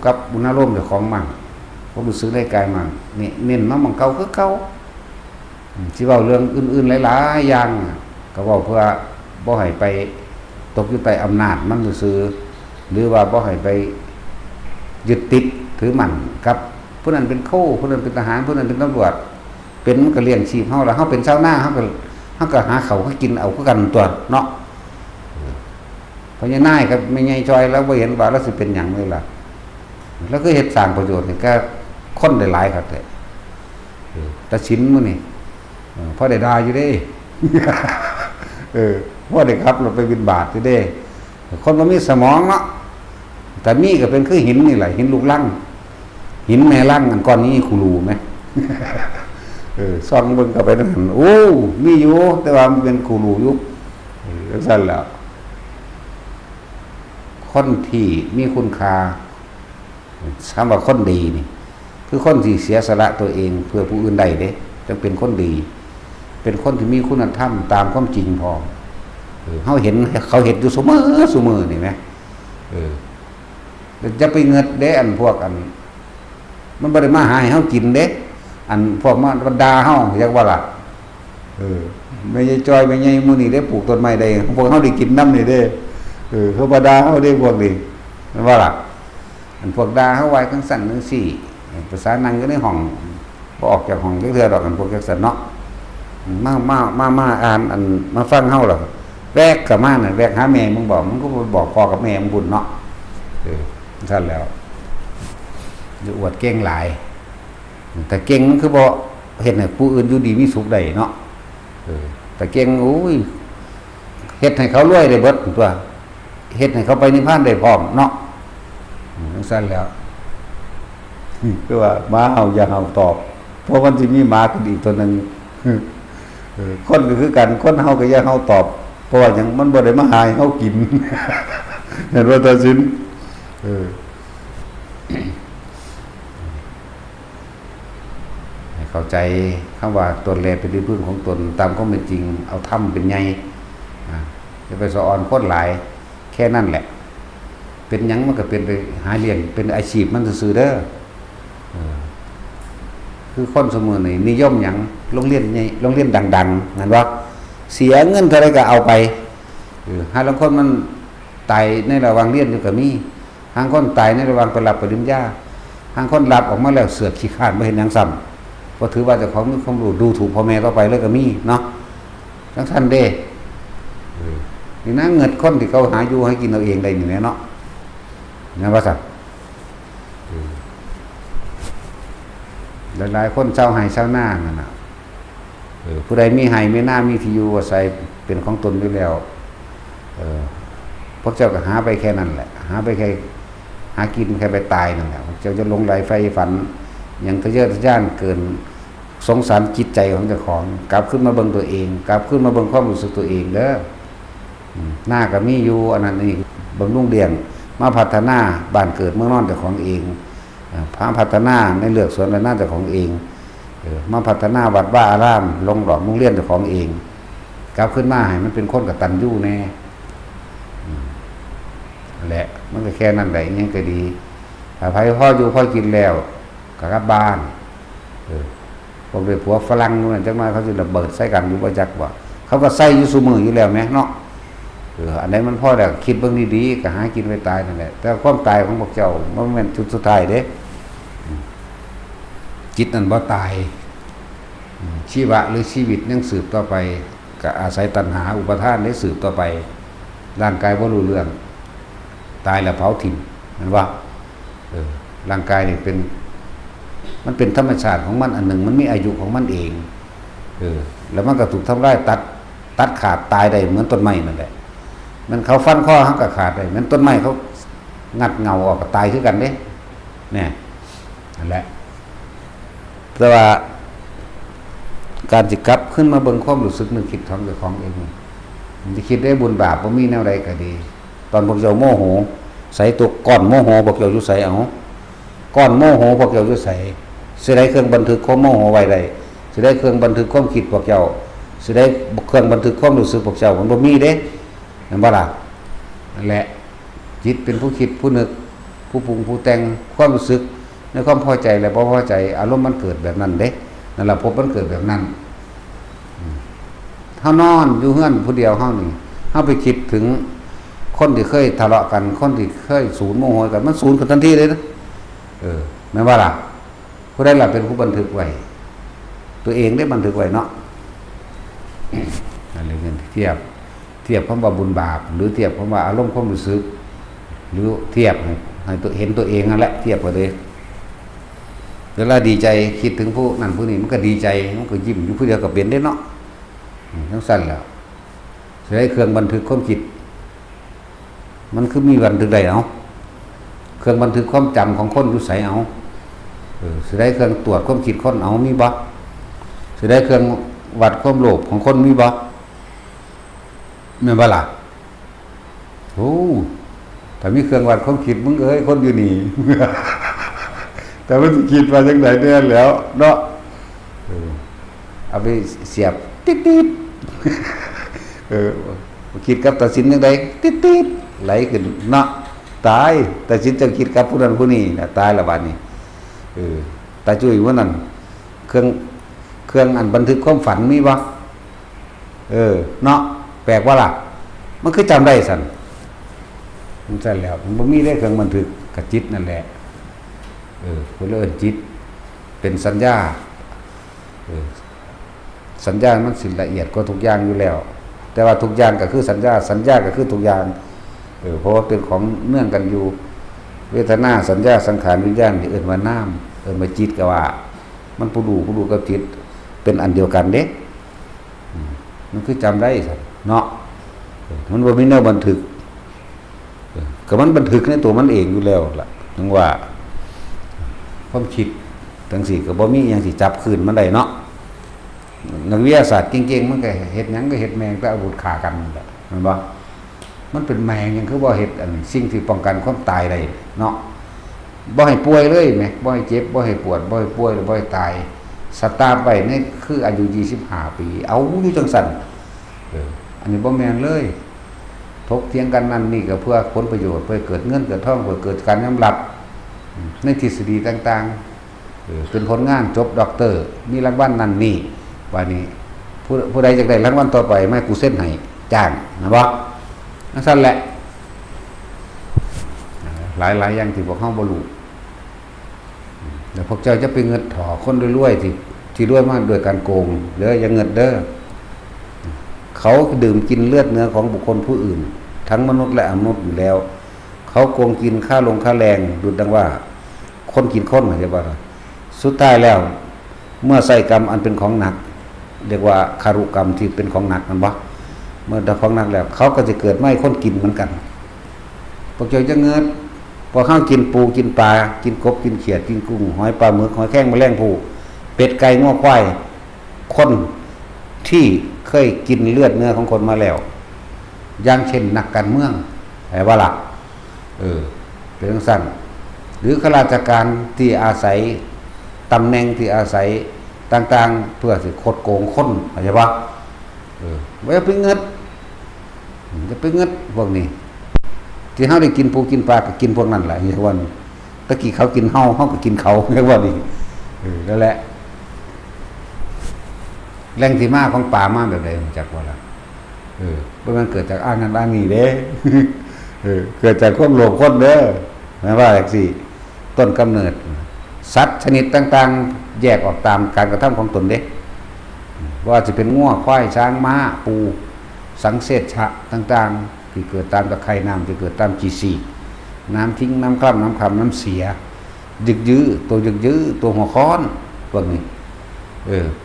กับอุณหภูมิเจ้าของมั่งความรู้สึกในกายมั่งนี่เน้นมาหม่องเก่าคือเก่าสิเว้าเรื่องอื่นๆหลายๆอย่างก็เว้าเพื่อบ่ให้ไปตกอยู่ใต้อำนาจมันซื่อหรือว่าบ่ให้ไปยึดติดถือมั่นกับผู้นั้นเป็นโค้ผู้นั้นเป็นทหารผู้นั้นเป็นตำรวจเป็นมันก็เลี้ยงชีพเฮาแล้วเฮาเป็นชาวนาเฮาก็หาข้าวให้กินเอาคือกันตัวเนาะเพราะยังนายกับแม่ใหญ่จอยแล้วบ่เห็นว่าเราสิเป็นหยังเลยล่ะแล้วก็เฮ็ดสร้างประโยชน์ให้แก่คนได้หลายครับแต่ชิ้นมื้อนี่พอได้ด่าอยู่เด้พอได้ครับเราไปบิณฑบาตอยู่เด้คนบ่มีสมองเนาะแต่มีก็เป็นคือหินนี่แหละหินลูกลังหินแม่ลังอันก้อนนี้คูรูไหมซ่องเบิ่งเข้าไปนั่นโอ้มีอยู่แต่ว่ามันเป็นคูรูอยู่จังซั่นแล้วคนที่มีคุณค่าคำว่าคนดีนี่คือคนที่เสียสละตัวเองเพื่อผู้อื่นได้เด้จึงเป็นคนดีเป็นคนที่มีคุณธรรมตามความจริงพอเขาเห็นเขาเห็นอยู่เสมอนี่ไหมจะไปเงิดเด้อันพวกอันมันบ่ได้มาหาให้เฮากินเด้อันพวกมันบรรดาเฮาอยากว่าล่ะไม่ใช่จอยไม่ใช่มื้อนี้ได้ปลูกต้นไม้ได้พวกเฮาได้กินน้ำนี่เด้เขาบ่ด่าเฮาได้พวกนี้มันว่าล่ะอันพวกด่าเฮาไว้จังสั่นจังซี่ภาษานั่งอยู่ในห้องบ่ออกจากห้องจักเทื่อดอกอันพวกจังซั่นเนาะมาอ่านอันมาฟังเฮาล่ะแวกกับมาน่ะแวกหาแม่มึงบอกมึงก็บอกพ่อกับแม่มึงบุญเนาะซั่นแล้วอยู่อวดเก่งหลายแต่เก่งมันคือบ่เฮ็ดให้ผู้อื่นอยู่ดีมีสุขได้เนาะแต่เก่งโอ้ยเฮ็ดให้เขารวยได้เบิดตัวเฮ็ดให้เขาไปนิพพานได้พร้อมเนาะซั่นแล้วคือว่าม้าเห่าอย่าเห่าตอบเพราะมันสิมีหมาขึ้นอีกตัวนึงคนก็คือกันคนเฮาก็อย่าเฮาตอบเพราะว่าหยังมันบ่ได้มาหาให้เฮากินเห็นว่าตาสินให้เข้าใจคำว่าตนแลเป็นที่พึ่งของตนตามความเป็นจริงเอาธรรมเป็นใหญ่จะไปสอนคนหลายแค่นั้นแหละเป็นหยังมันก็เป็นไปหาเลี้ยงเป็นอาชีพมันซื่อๆเด้อคือคนเสมอนี่นิยมหยังโรงเรียนใหญ่โรงเรียนดังๆนั่นว่าเสียเงินเท่าไรก็เอาไปหาบางคนมันตายในระหว่างเรียนอยู่ก็มีบางคนตายในระหว่างไปรับปริญญาบางคนรับออกมาแล้วเสือกขี้ข้านบ่เห็นหยังซ้ำก็ถือว่าเจ้าของมีความรู้ดูถูกพ่อแม่ต่อไปเลยก็มีเนาะทั้งท่านเด้นี่นะเงินคนที่เขาหาอยู่ให้กินเอาเองได้นี่แหละเนาะนะว่าซั่นหลายๆคนเช่าไร่เช่านานั่นน่ะผู้ใดมีไร่มีนามีที่อยู่อาศัยเป็นของตนอยู่แล้วพวกเจ้าก็หาไปแค่นั้นแหละหาไปแค่หากินแค่ไปตายนั่นแหละเจ้าจะลงไหลไฟฝันอย่างทะเยอทะยานเกินสงสารจิตใจของเจ้าของกลับขึ้นมาเบิ่งตัวเองกลับขึ้นมาเบิ่งความรู้สึกตัวเองเด้อหน้าก็มีอยู่อันนั้นนี่บำรุงเลี้ยงมาพัฒนาบ้านเกิดเมืองนอนเจ้าของเองพาพัฒนาในเลือกสวนและหน้าเจ้าของเองมาพัฒนาวัดว่าอารามลงดอกมุ่งเลี้ยนเจ้าของเองกลับขึ้นมาให้มันเป็นคนกตัญญูแน่ แหละมันก็แค่นั้นแหละยังก็ดีถ้าไผพ่ออยู่พ่อกินแล้วก็กลับบ้านพวกเด็กผัวฝรั่งนู่นจังมาเขาจะระเบิดใส่กันอยู่บ่จักว่าเขาก็ใส่อยู่ซุมื้ออยู่แล้วแม่เนาะอันไหนมันพอแล้วคิดเบิ่งดีๆก็หากินไปตายนั่นแหละแต่ความตายของพวกเจ้ามันแม่นจุดสุดท้ายเด้จิตนั้นบ่ตายชีวะหรือชีวิตยังสืบต่อไปก็อาศัยตัณหาอุปทานได้สืบต่อไปร่างกายบ่รู้เรื่องตายแล้วเผาถิ่นนั่นว่าร่างกายนี่มันเป็นธรรมชาติของมันอันหนึ่งมันมีอายุของมันเองแล้วมันก็ถูกทำลายตัดขาดตายได้เหมือนต้นไม้นั่นแหละมันเขาฟันข้อเขาก็ขาดได้เหมือนต้นไม้เขางัดเงาออกก็ตายคือกันเด้เนี่ยนั่นแหละแต่ว่าการจิกลับขึ้นมาเบิ่งความรู้สึกนึกคิดของเจ้าของเองมันจะคิดได้บุญบาปบ่มีแนวใดก็ดีตอนพวกเจ้าโมโหใส่ตัวก้อนโมโหพวกเจ้าอยู่ใส่เอาก้อนโมโหพวกเจ้าอยู่ใส่สิได้เครื่องบันทึกความโมโหไว้ได้สิได้เครื่องบันทึกความคิดพวกเจ้าสิได้เครื่องบันทึกความรู้สึกพวกเจ้ามันบ่มีเด้นั่นบ่ล่ะนั่นแหละจิตเป็นผู้คิดผู้นึกผู้ปรุงผู้แต่งความรู้สึกในความพอใจและบ่พอใจอารมณ์มันเกิดแบบนั้นเด้นั่นล่ะพบมันเกิดแบบนั้นเฮานอนอยู่เฮือนผู้เดียวเฮานี่เฮาไปคิดถึงคนที่เคยทะเลาะกันคนที่เคยสูญโมโหกันมันสูญกันทันทีเลยนะแม่นว่าล่ะผู้ใดล่ะเป็นผู้บันทึกไว้ตัวเองได้บันทึกไว้เนาะอะไรเงี้ยเทียบคำว่าบุญบาปหรือเทียบคำว่าอารมณ์ความรู้สึกหรือเทียบให้ตัวเห็นตัวเองนั่นแหละเทียบกันเลยเวลาดีใจคิดถึงผู้นั้นผู้นี้มันก็ดีใจมันก็ยิ้มอยู่ผู้เดียวกับเป็นได้เนาะทั้งสั้นแล้วใช้เครื่องบันทึกความคิดมันคือมีบันทึกได้เอาเครื่องบันทึกความจำของคนอยู่ใส่เอาสิได้เครื่องตรวจความคิดคนเอามีบ่สิได้เครื่องวัดความโลภของคนมีบ่แม่นบ่ล่ะโอ้ถ้ามีเครื่องวัดความคิดมึงคนอยู่นี่ แต่มันสิคิดว่าจังได๋เนี่ยแล้วเนาะเอาไปเสียบติดๆคิดกับตัดสินจังได๋ติดๆไหลขึ้นเนาะตายตัดสินจะคิดกับผู้นั้นผู้นี้น่ะตายละบัดนี้ตาจุ้ยว่านั่นเครื่องอันบันทึกความฝันมีบ่เนาะแปลกว่าล่ะมันคือจำได้สั่นมันสั่นแล้วมันบ่มีได้เครื่องบันทึกกับจิตนั่นแหละผู้เลิศจิตเป็นสัญญาสัญญามันสิละเอียดกว่าทุกอย่างอยู่แล้วแต่ว่าทุกอย่างก็คือสัญญาก็คือทุกอย่างเพราะว่าเป็นของเนื่องกันอยู่เวทนาสัญญาสังขารวิญญาณที่เอิ้นว่านามเอิ้นว่าจิตก็ว่ามันผู้ดูกับจิตเป็นอันเดียวกันเด้มันคือจำได้เนาะมันบ่มีแนวบันทึกก็มันบันทึกในตัวมันเองอยู่แล้วล่ะถึงว่าความคิดจังซี่ก็บ่มีหยังสิจับคืนมันได้เนาะนักวิทยาศาสตร์เก่งๆมันก็เฮ็ดหยังก็เฮ็ดแมงไปอาวุธฆ่ากันนั่นแหละแม่นบ่มันเป็นแมงยังคือบ่เฮ็ดอันสิ่งที่ป้องกันความตายได้เนาะบ่ให้ป่วยเลยแหมบ่ให้เจ็บบ่ให้ปวดบ่ให้ป่วยบ่ให้ตายสตาร์ทไว้นี่คืออายุ25ปีเอาอยู่จังซั่นอันนี้บ่แม่นเลยถกเถียงกันนั่นนี่ก็เพื่อผลประโยชน์เพื่อเกิดเงินเกิดทองเพื่อเกิดการยอมรับในทฤษฎีต่างๆเป็นผลงานจบด็อกเตอร์มีรางวัลนั่นนี่ว่านี้ผู้ใดอยากได้รางวัลต่อไปแม่กูเซ็นให้จ้างนะบ่นั่นซั่นแหละหลายอย่างที่พวกเฮาบ่รู้แล้วพวกเจ้าจะไปเงินถอคนรวยๆที่รวยมากโดยการโกงเด้ออย่าเงินเด้อเขาดื่มกินเลือดเนื้อของบุคคลผู้อื่นทั้งมนุษย์และอมนุษย์อยู่แล้วเขาโกงกินค่าแรงดุจดังว่าคนกินคนเข้าใจบ่สุดท้ายแล้วเมื่อใส่กรรมอันเป็นของหนักเรียกว่าคารุกรรมที่เป็นของหนักนั่นบ่เมื่อได้ของหนักแล้วเขาก็จะเกิดไม่คนกินเหมือนกันพวกเจ้าจะเงินพอข้าวกินปูกินปลากินกบกินเขียดกินกุ้งหอยปลาหมึกหอยแครงแมลงภู่เป็ดไก่ง้อควายคนที่เคยกินเลือดเนื้อของคนมาแล้วอย่างเช่นนักการเมืองไอ้ว่าล่ะเป็นจังซั่นหรือข้าราชการที่อาศัยตำแหน่งที่อาศัยต่างๆเพื่อสิคดโกงคนเข้าใจบ่บ่ไปเงินพวกนี้ ที่เฮาได้กินปูกินปลาก็กินพวกนั้นแหละอย่างว่าตะกี้เขากินเฮาก็กินเขาอย่างว่านี่นั่นแหละแรงที่มาของป่ามาแบบใดจากว่าล่ะเพราะมันเกิดจากอ้างนั้นอ้างนี้เด้เกิดจากความโลภคนเด้อหมายว่าจังซี่ต้นกำเนิดสัตว์ชนิดต่างๆแยกออกตามการกระทำของตนเด้ว่าจะเป็นงัวควายช้างม้าปูสังเสชะต่างๆที่เกิดตามตะไคร่น้ำจะเกิดตามจีซีน้ำทิ้งน้ำคร่ำน้ำคำน้ำเสียยึกยื้อตัวยึกยื้อตัวหัวค้อนพวกนี้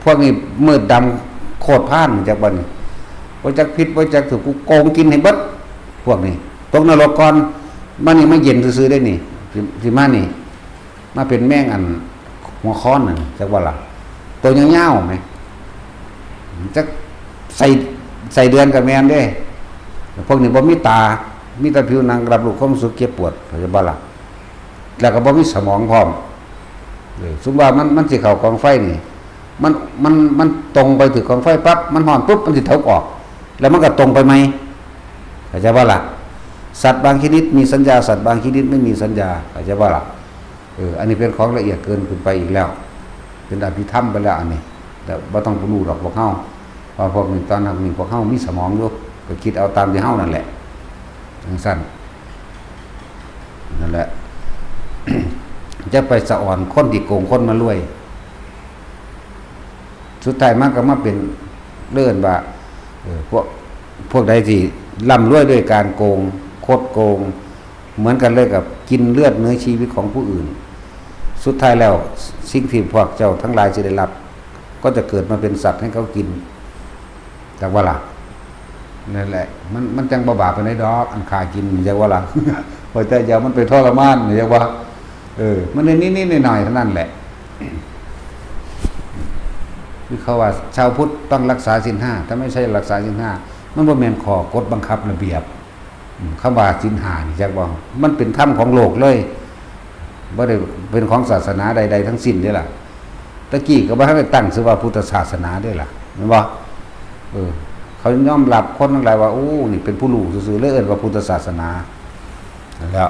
พวกนี้มืดดำโคตรพ่านจากบันว่าจักพิษว่าจักถูกกูโกงกินให้เบิดพวกนี้ตกนรกก่อนมันนี่ไม่เย็นซื้อได้นี่ที่มานี่มาเป็นแม่งอันหัวค้อนนั่นจากว่าล่ะตัวยังเง่าไหมจักใส่เดือนกับแมนได้พวกนี้บ่มีตามีแต่ผิวหนังรับรู้ความรู้สึกเจ็บปวดเขาจะบ่ล่ะแล้วก็บ่มีสมองพร้อมสมมุติว่ามันสิเข้ากองไฟนี่มันตรงไปถึงกองไฟปั๊บมันห่อนปุ๊บมันสิถกออกแล้วมันก็ตรงไปไหมเขาจะบ่ล่ะสัตว์บางชนิดมีสัญญาสัตว์บางชนิดไม่มีสัญญาเขาจะบ่ล่ะอันนี้เป็นของละเอียดเกินขึ้นไปอีกแล้วเป็นอภิธรรมไปแล้วอันนี้แต่บ่ต้องรู้หรอกพวกเฮาเพราะพวกนี้ตอนนั้นมีพวกเฮามีสมองอยู่ก็คิดเอาตามที่เฮานั่นแหละสั้นนั่นแหละ จะไปสะอ่อนคนที่โกงคนมารวยสุดท้ายมันก็มาเป็นเลื่อนว่าพวกใดที่ร่ำรวยด้วยการโกงโคดโกงเหมือนกันเลยกับกินเลือดเนื้อชีวิตของผู้อื่นสุดท้ายแล้วสิ่งที่พวกเจ้าทั้งหลายจะได้รับก็จะเกิดมาเป็นสัตว์ให้เขากินจากว่าล่ะนั่นแหละมันจังบาปไปในดอกอันขากินจากว่าล่ะพอแต่ยาวมันไปทรมานจากว่ามันในนิดๆหน่อยๆเท่านั้นแหละคือเขาว่าชาวพุทธต้องรักษาศีลห้าถ้าไม่ใช่รักษาศีลห้ามันบ่แม่นข้อกฎบังคับระเบียบคำว่าศีลห้านี่จักว่ามันเป็นธรรมของโลกเลยบ่ได้เป็นของศาสนาใดๆทั้งสิ้นเด้ล่ะตะกี้ก็บ่ให้ตั้งชื่อว่าพุทธศาสนาเด้ล่ะแม่นบ่เขายอมรับคนทั้งหลายว่าโอ้นี่เป็นผู้รู้ซื่อๆเลยเอิ้นว่าพุทธศาสนาแล้ว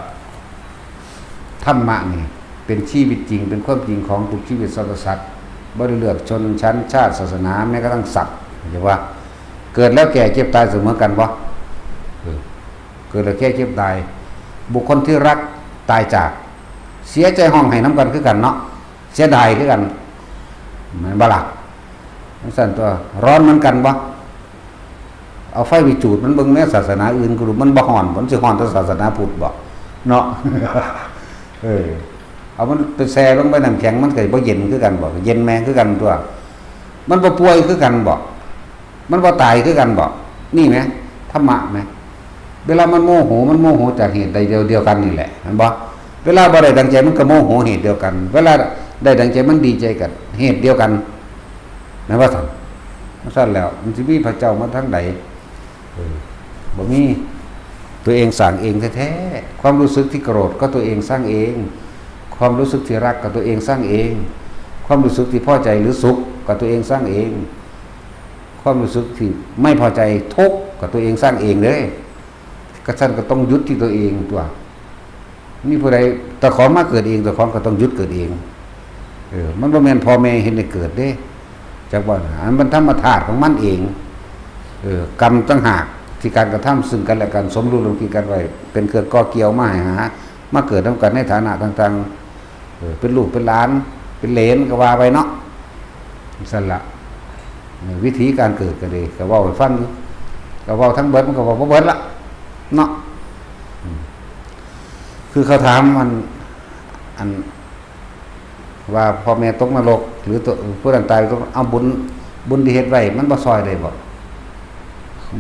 ธรรมะนี่เป็นชีวิตจริงเป็นความจริงของทุกชีวิตสรรพสัตว์บ่ได้เลือกชนชั้นชาติศาสนาแม้กระทั่งสัตว์เห็นว่าเกิดแล้วแก่เจ็บตายเสมอกันบ่เกิดแล้วแก่เจ็บตายบุคคลที่รักตายจากเสียใจห้องให้น้ำกันคือกันเนาะเสียดายคือกันเหมือนบ่ล่ะสั่นตัวร้อนเหมือนกันบ่เอาไฟไปจูดมันเบิ่งแม่ศาสนาอื่นก็รู้มันบ่ฮ้อนมันสิฮ้อนแต่ศาสนาพุทธบ่เนาะเอามันไปแช่ลงไปน้ำแข็งมันก็บ่เย็นคือกันบ่เย็นแมงคือกันตัวมันบ่ป่วยคือกันบ่มันบ่ตายคือกันบ่นี่แหมธรรมะแหมเวลามันโมโหจากเหตุใดเดียวกันนี่แหละเห็นบ่เวลาบ่ได้ดังใจมันก็โมโหเหตุเดียวกันเวลาได้ดังใจมันดีใจกันเหตุเดียวกันแม่นว่าซั่นแล้วมันสิมีพระเจ้ามาทางใดบ่มีตัวเองสร้างเองแท้ๆความรู้สึกที่โกรธก็ตัวเองสร้างเองความรู้สึกที่รักก็ตัวเองสร้างเองความรู้สึกที่พอใจหรือสุขก็ตัวเองสร้างเองความรู้สึกที่ไม่พอใจทุกข์ก็ตัวเองสร้างเองเลยก็ท่านก็ต้องยุดที่ตัวเองตัวนี่ผู้ใดแต่ของมาเกิดเองแต่ของก็ต้องยุดเกิดเองมันบ่แม่นพ่อแม่เห็นให้เกิดเด้จักว่าอันมันธรรมธาตุของมันเองกรรมต่างหากที่การกระทำซึ่งกันและกันสมรู้ร่วมคิดกันไว้เป็นเครื่องก่อเกี่ยวมาให้หามาเกิดนำกันในฐานะต่างๆเป็นลูกเป็นหลานเป็นเหลนก็ว่าไปเนาะสั่นละวิธีการเกิดก็ดีก็เว้าให้ฟังก็เว้าทั้งเบิดมันก็เว้าบ่เบิดละเนาะคือเขาถามมันอันว่าพ่อแม่ตกนรกหรือตัวผู้นั้นตายต้องเอาบุญที่เฮ็ดไว้มันบ่ซอยได้บ่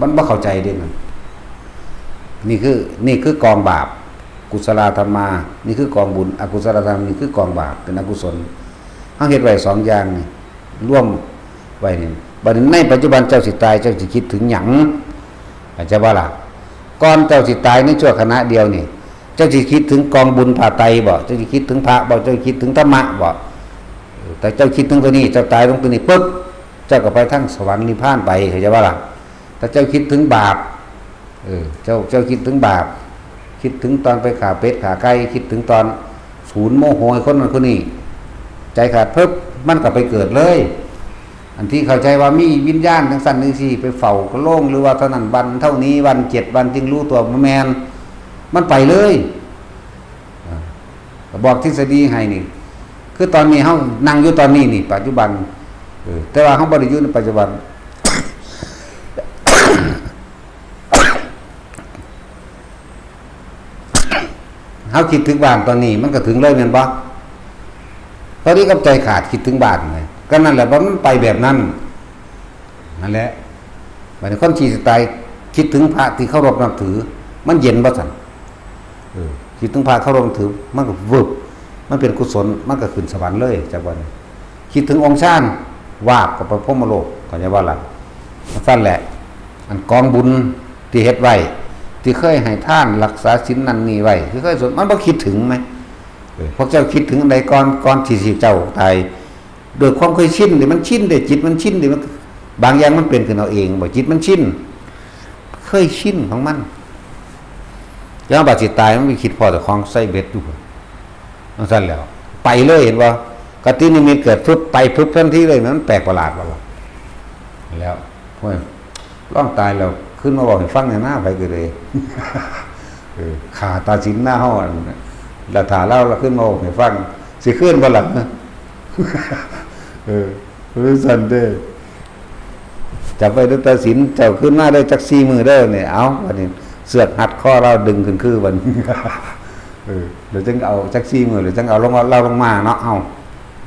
มันบ่เข้าใจเด้นั่นนี่คือกองบาปกุศลธรรมานี่คือกองบุญอกุศลธรรมนี่คือกองบาปเป็นอกุศลเฮาเฮ็ดไว้2อย่างนี่ร่วมไว้นี่บัดนี้ในปัจจุบันเจ้าสิตายเจ้าสิคิดถึงหยังอาจจะว่าล่ะก่อนเจ้าสิตายในชั่วขณะเดียวนี่เจ้าสิคิดถึงกองบุญผ่าไตรบ่เจ้าสิคิดถึงพระบ่เจ้าคิดถึงธรรมะบ่แต่เจ้าคิดถึงตัวนี้เจ้าตายตรงตัวนี้ปึ๊บเจ้าก็ไปทั้งสวรรค์นิพพานไปเข้าใจว่าล่ะถ้าเจ้าคิดถึงบาปเจ้าคิดถึงบาปคิ คิดถึงตอนไปขาเป็ดขาไก่คิดถึงตอนศูนย์โมโหคนนั้นคนนี้ใจขาดเพิ่มมันก็ไปเกิดเลยอันที่เข้าใจว่ามีวิญญาณทั้งสั้นทั้งสี่ไปเฝ้าก็โล่งหรือว่าเท่านั้นวันเท่านี้วัน7 วันจึงรู้ตัวแมนมันไปเลยบอกทฤษฎีให้นี่คือตอนนี้เฮานั่งอยู่ตอนนี้นี่ปัจจุบันแต่ว่าเฮาบ่ได้อยู่ในปัจจุบัน เฮาคิดถึงบ้านตอนนี้มันก็ถึงเลยแม่นบ่ตอนนี้กับใจขาดคิดถึงบ้านเลยก็นั่นแหละเพราะมันไปแบบนั้นนั่นแหละหมายถึงคนที่ตายคิดถึงพระที่เคารพนับถือมันเย็นบ่ซั่นคิดถึงพระเคารพนับถือมันก็วึบมันเป็นกุศลมันก็ขึ้นสวรรค์เลยจากวันคิดถึงองค์ชาติวาบกับพระพรหมโลกเขาจะว่าล่ะสั้นแหละอันกองบุญที่เฮ็ดไว้ที่เคยให้ท่านรักษาศีลนั่นนี่ไว้ที่เคยสวดมันบ่คิดถึงไหมพวกเจ้าคิดถึงอันใดก่อนที่สิเจ้าตายโดยความเคยชินดิมันชินเด้จิตมันชินดิมันบางอย่างมันเป็นขึ้นเอาเองบ่จิตมันชินเคยชินของมันแล้วบาดจิตตายมันมีคิดพอแต่ของใส่เบ็ดอยู่นั่นสั่นแล้วไปเลยเห็นว่ากตินิมิตเกิดปุ๊บไปปุ๊บทันทีเลยมันแปลกประหลาดว่าแล้วพวกร่องตายแล้วขึ้นมาบอกให้ฟังในหน้าไปก็เลยขาตาสินหน้าห้องแล้วถ่าเล่าแล้วขึ้นมาบอกให้ฟังสิขึ้นบ่หลังสั่นเด้จับไปด้วยตาสินเจ้าขึ้นมาได้จัก4 มือเด้อเนี่ยเอาวันนี้เสือกหัดข้อเราดึงขึ้นคือวันเดี๋ยวจึงเอาจัก4 มือเดี๋ยวจึงเอาเราลงมาเนาะเ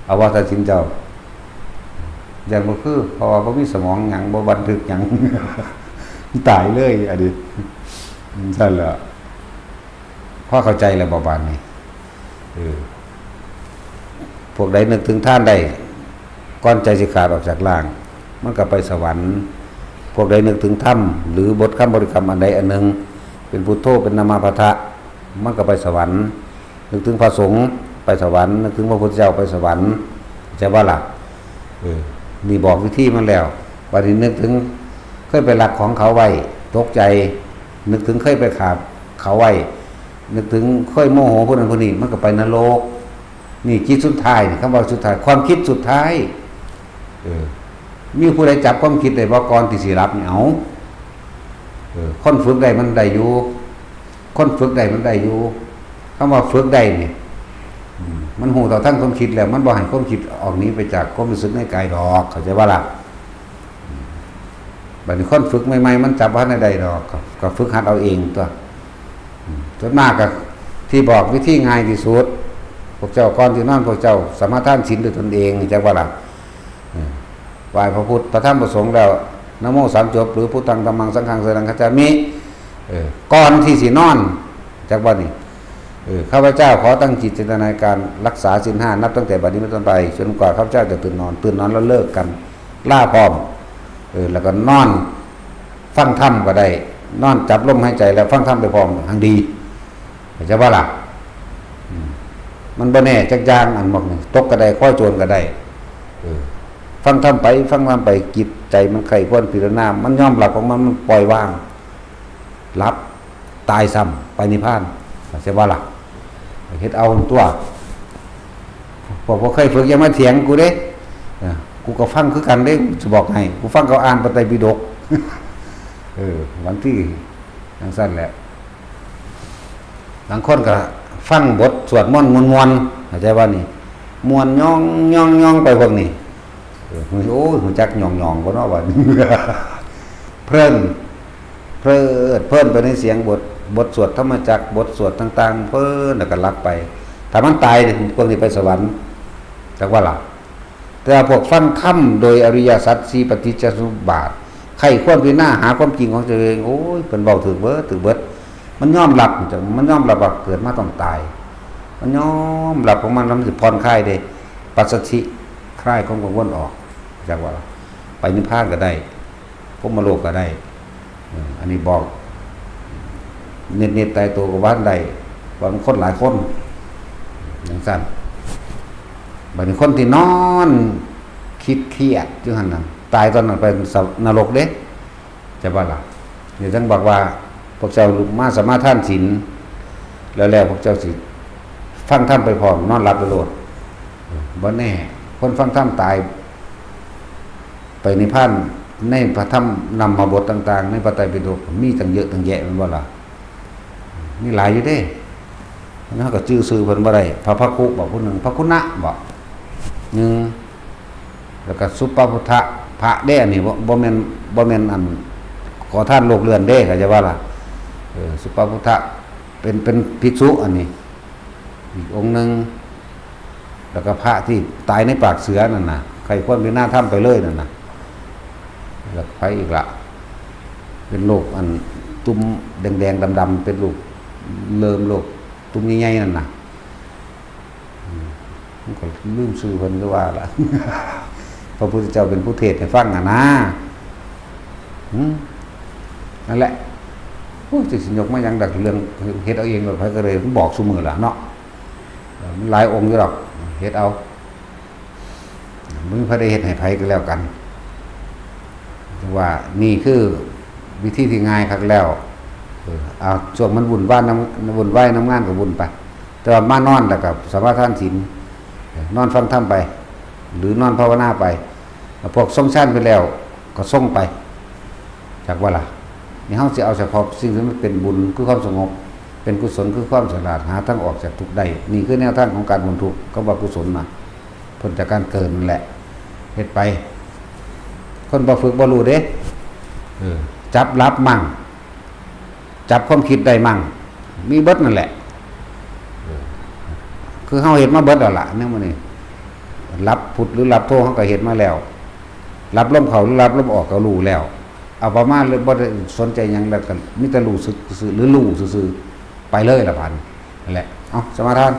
อาว่าตาสินเจ้าอย่างบ่คือเพราะว่าบ่มีสมองหยังบ่บันทึกหยังตายเลยอันนี้สั่นล่ะพอเข้าใจแล้วบ่บานนี่พวกใดนึกถึงท่านใดก้อนใจสิขาดออกจากร่างมันก็ไปสวรรค์พวกใดนึกถึงธรรมหรือบทคำบริกรรมอันใดอันหนึ่งเป็นพุทโธเป็นนามาปะทะมันก็ไปสวรรค์นึกถึงพระสงฆ์ไปสวรรค์นึกถึงพระพุทธเจ้าไปสวรรค์จะว่าล่ะนี่บอกวิธีมันแล้ววันนี้นึกถึงเคยไปลักของเขาไว้ตกใจนึกถึงเคยไปขาดเขาไว้นึกถึงเคยโมโหผู้นั้นผู้นี้มันก็ไปนรกนี่คิดสุดท้ายคำว่าสุดท้ายความคิดสุดท้ายมีผู้ใดจับความคิดได้บ่ก่อนที่สิรับนี่เอาคนฝึกได้มันได้อยู่คนฝึกได้มันได้อยู่คำว่าฝึกได้นี่มันหูต่อทั้งความคิดแล้วมันบ่ให้ความคิดออกนี้ไปจากความรู้สึกในกายดอกเข้าใจว่าล่ะบัดนี้คนฝึกใหม่ๆมันจับว่าได้ดอกก็ฝึกหัดเอาเองตัวส่วนมากก็ที่บอกวิธีง่ายที่สุดพวกเจ้าก่อนที่นอนพวกเจ้าสมาทานศีลด้วยตนเองจักว่าล่ะไหว้พระพุทธพระธรรมพระสงฆ์แล้วนะโม3 จบหรือพุทธังธัมมังสังฆังสรณังคัจฉามิก่อนที่สินอนจักว่านี่ข้าพเจ้าขอตั้งจิตเจตนาการรักษาศีล 5นับตั้งแต่บัดนี้เป็นต้นไปจนกว่าข้าพเจ้าจะตื่นนอนแล้วเลิกกันล่าพร้อมแล้วก็นอนฟังธรรมก็ได้นอนจับลมหายใจแล้วฟังธรรมไปพร้อมทางดีจะว่าล่ะมันบ่แน่จักอย่างอันบอกนี่ตกก็ได้ค่อยโจรก็ได้ฟังธรรมไปฟังธรรมไปจิตใจมันไข้ควรพิจารณามันยอมรับของมันปล่อยวางรับตายซ้ำไปนิพพานจะว่าล่ะเฮ็ดเอาตัวพอเคยฝึกยังมาเถียงกูเด้กูก็ฟังคือกันเด้จะบอกให้กูฟังเขาอ่านพระไตรปิฎกวันที่ทั้งสั้นแหละบางคนก็ฟังบทสวดมนต์มวนๆเข้าใจว่านี่มวนย่องไปพวกนี้โอ้ยหูจักย่องบ่เนาะว่าเพลินไปในเสียงบทสวดธรรมจักรบทสวดต่างๆเพลินแล้วก็ลับไปถ้ามันตายพวกนี้ไปสวรรค์จักว่าล่ะแต่พวกฟังธรรมโดยอริยสัจ4ปฏิจจสมุปบาทใครควรพิจารณาหาความจริงของตัวเองโอ้ยเพิ่นเว้าถึงเบิดมันยอมรับมันยอมรับว่าเกิดมาต้องตายมันยอมรับของมันสิผ่อนคลายได้ปัสสัทธิคลายความกังวลออกจักว่าไปนิพพานก็ได้พรหมโลกก็ได้อันนี้บอกเน็ตตายตัวกับบ้านใดบางคนหลายคนอย่างสั้นบางคนที่นอนคิดเครียดอยู่หั่นน่ะตายตอนนั้นเป็นนรกเด้จะว่าล่ะเดี๋ยวท่านบอกว่าพวกเจ้ามาสมาทานศีล แล้วพวกเจ้าสิฟังธรรมไปพร้อมนอนหลับไปโลดบ่แน่คนฟังธรรมตายไปในพานในพระธรรมนำมาบทต่างๆในพระไตรปิฎกมีตั้งเยอะตั้งแยะแม่นบ่ล่ะมีหลายอยู่เด้นะก็ชื่อชื่อเพิ่นบ่ได้พระคุบอกผู้หนึ่งพระคุณะบอกหนึ่งแล้วก็สุปพุทธะพระเด้อันนี้บ่แม่นอันขอท่านโลกเรือนเด้ก็จะว่าล่ะสุปพุทธะเป็นภิกษุอันนี้อีกองค์นึงแล้วก็พระที่ตายในปากเสือนั่นน่ะใครควรไปหน้าถ้ำไปเลยนั่นน่ะแล้วไปอีกละเป็นโรคอันตุ้มแดงๆดำๆเป็นโรคเริ่มโรคตุ้มใหญ่ๆนั่นน่ะมันก็ลืมชื่อเพิ่นก็ว่าล่ะ พระพุทธเจ้าเป็นผู้เทศน์ให้ฟังนะนั่นแหละโอ้ยสิยกมายังดักเรื่องเฮ็ดเอาเองแบบก็เลยผมบอกซุมื้อล่ะเนาะมันหลายองค์อยู่ดอกเฮ็ดเอามึงพระได้เฮ็ดให้ไผก็แล้วกันว่านี่คือวิธีที่ง่ายคักแล้วเอาช่วงมันวุ่นวายน้ำงานก็วุ่นไปแต่ว่ามานอนแล้วก็สมาทานศีลนอนฟังธรรมไปหรือนอนภาวนาไปพวกทรงชั้นไปแล้วก็ส่งไปจากว่าล่ะนี่เฮาสิเอาเฉพาะสิ่งที่มันเป็นบุญคือความสงบเป็นกุศลคือความฉลาดหาทางออกจากทุกข์ได้นี่คือแนวทางของการพ้นทุกข์ก็ว่ากุศลน่ะพ้นจากการเกิดนั่นแหละเฮ็ดไปคนบ่ฝึกบ่รู้เด้จับรับมั่งจับความคิดได้มั่งมีเบิดนั่นแหละคือเฮาเฮ็ดมาเบิดแล้วล่ะแนวมื้อนี้รับพุทธหรือรับโทเฮาก็เฮ็ดมาแล้วรับลมเข้าหรือรับลมออกก็รู้แล้วเอาประมาณเลยบ่ได้สนใจหยังแล้วก็มีแต่รู้สึกซื่อหรือรู้ซื่อๆไปเลยล่ะพันนั่นแหละเอาสมาทาน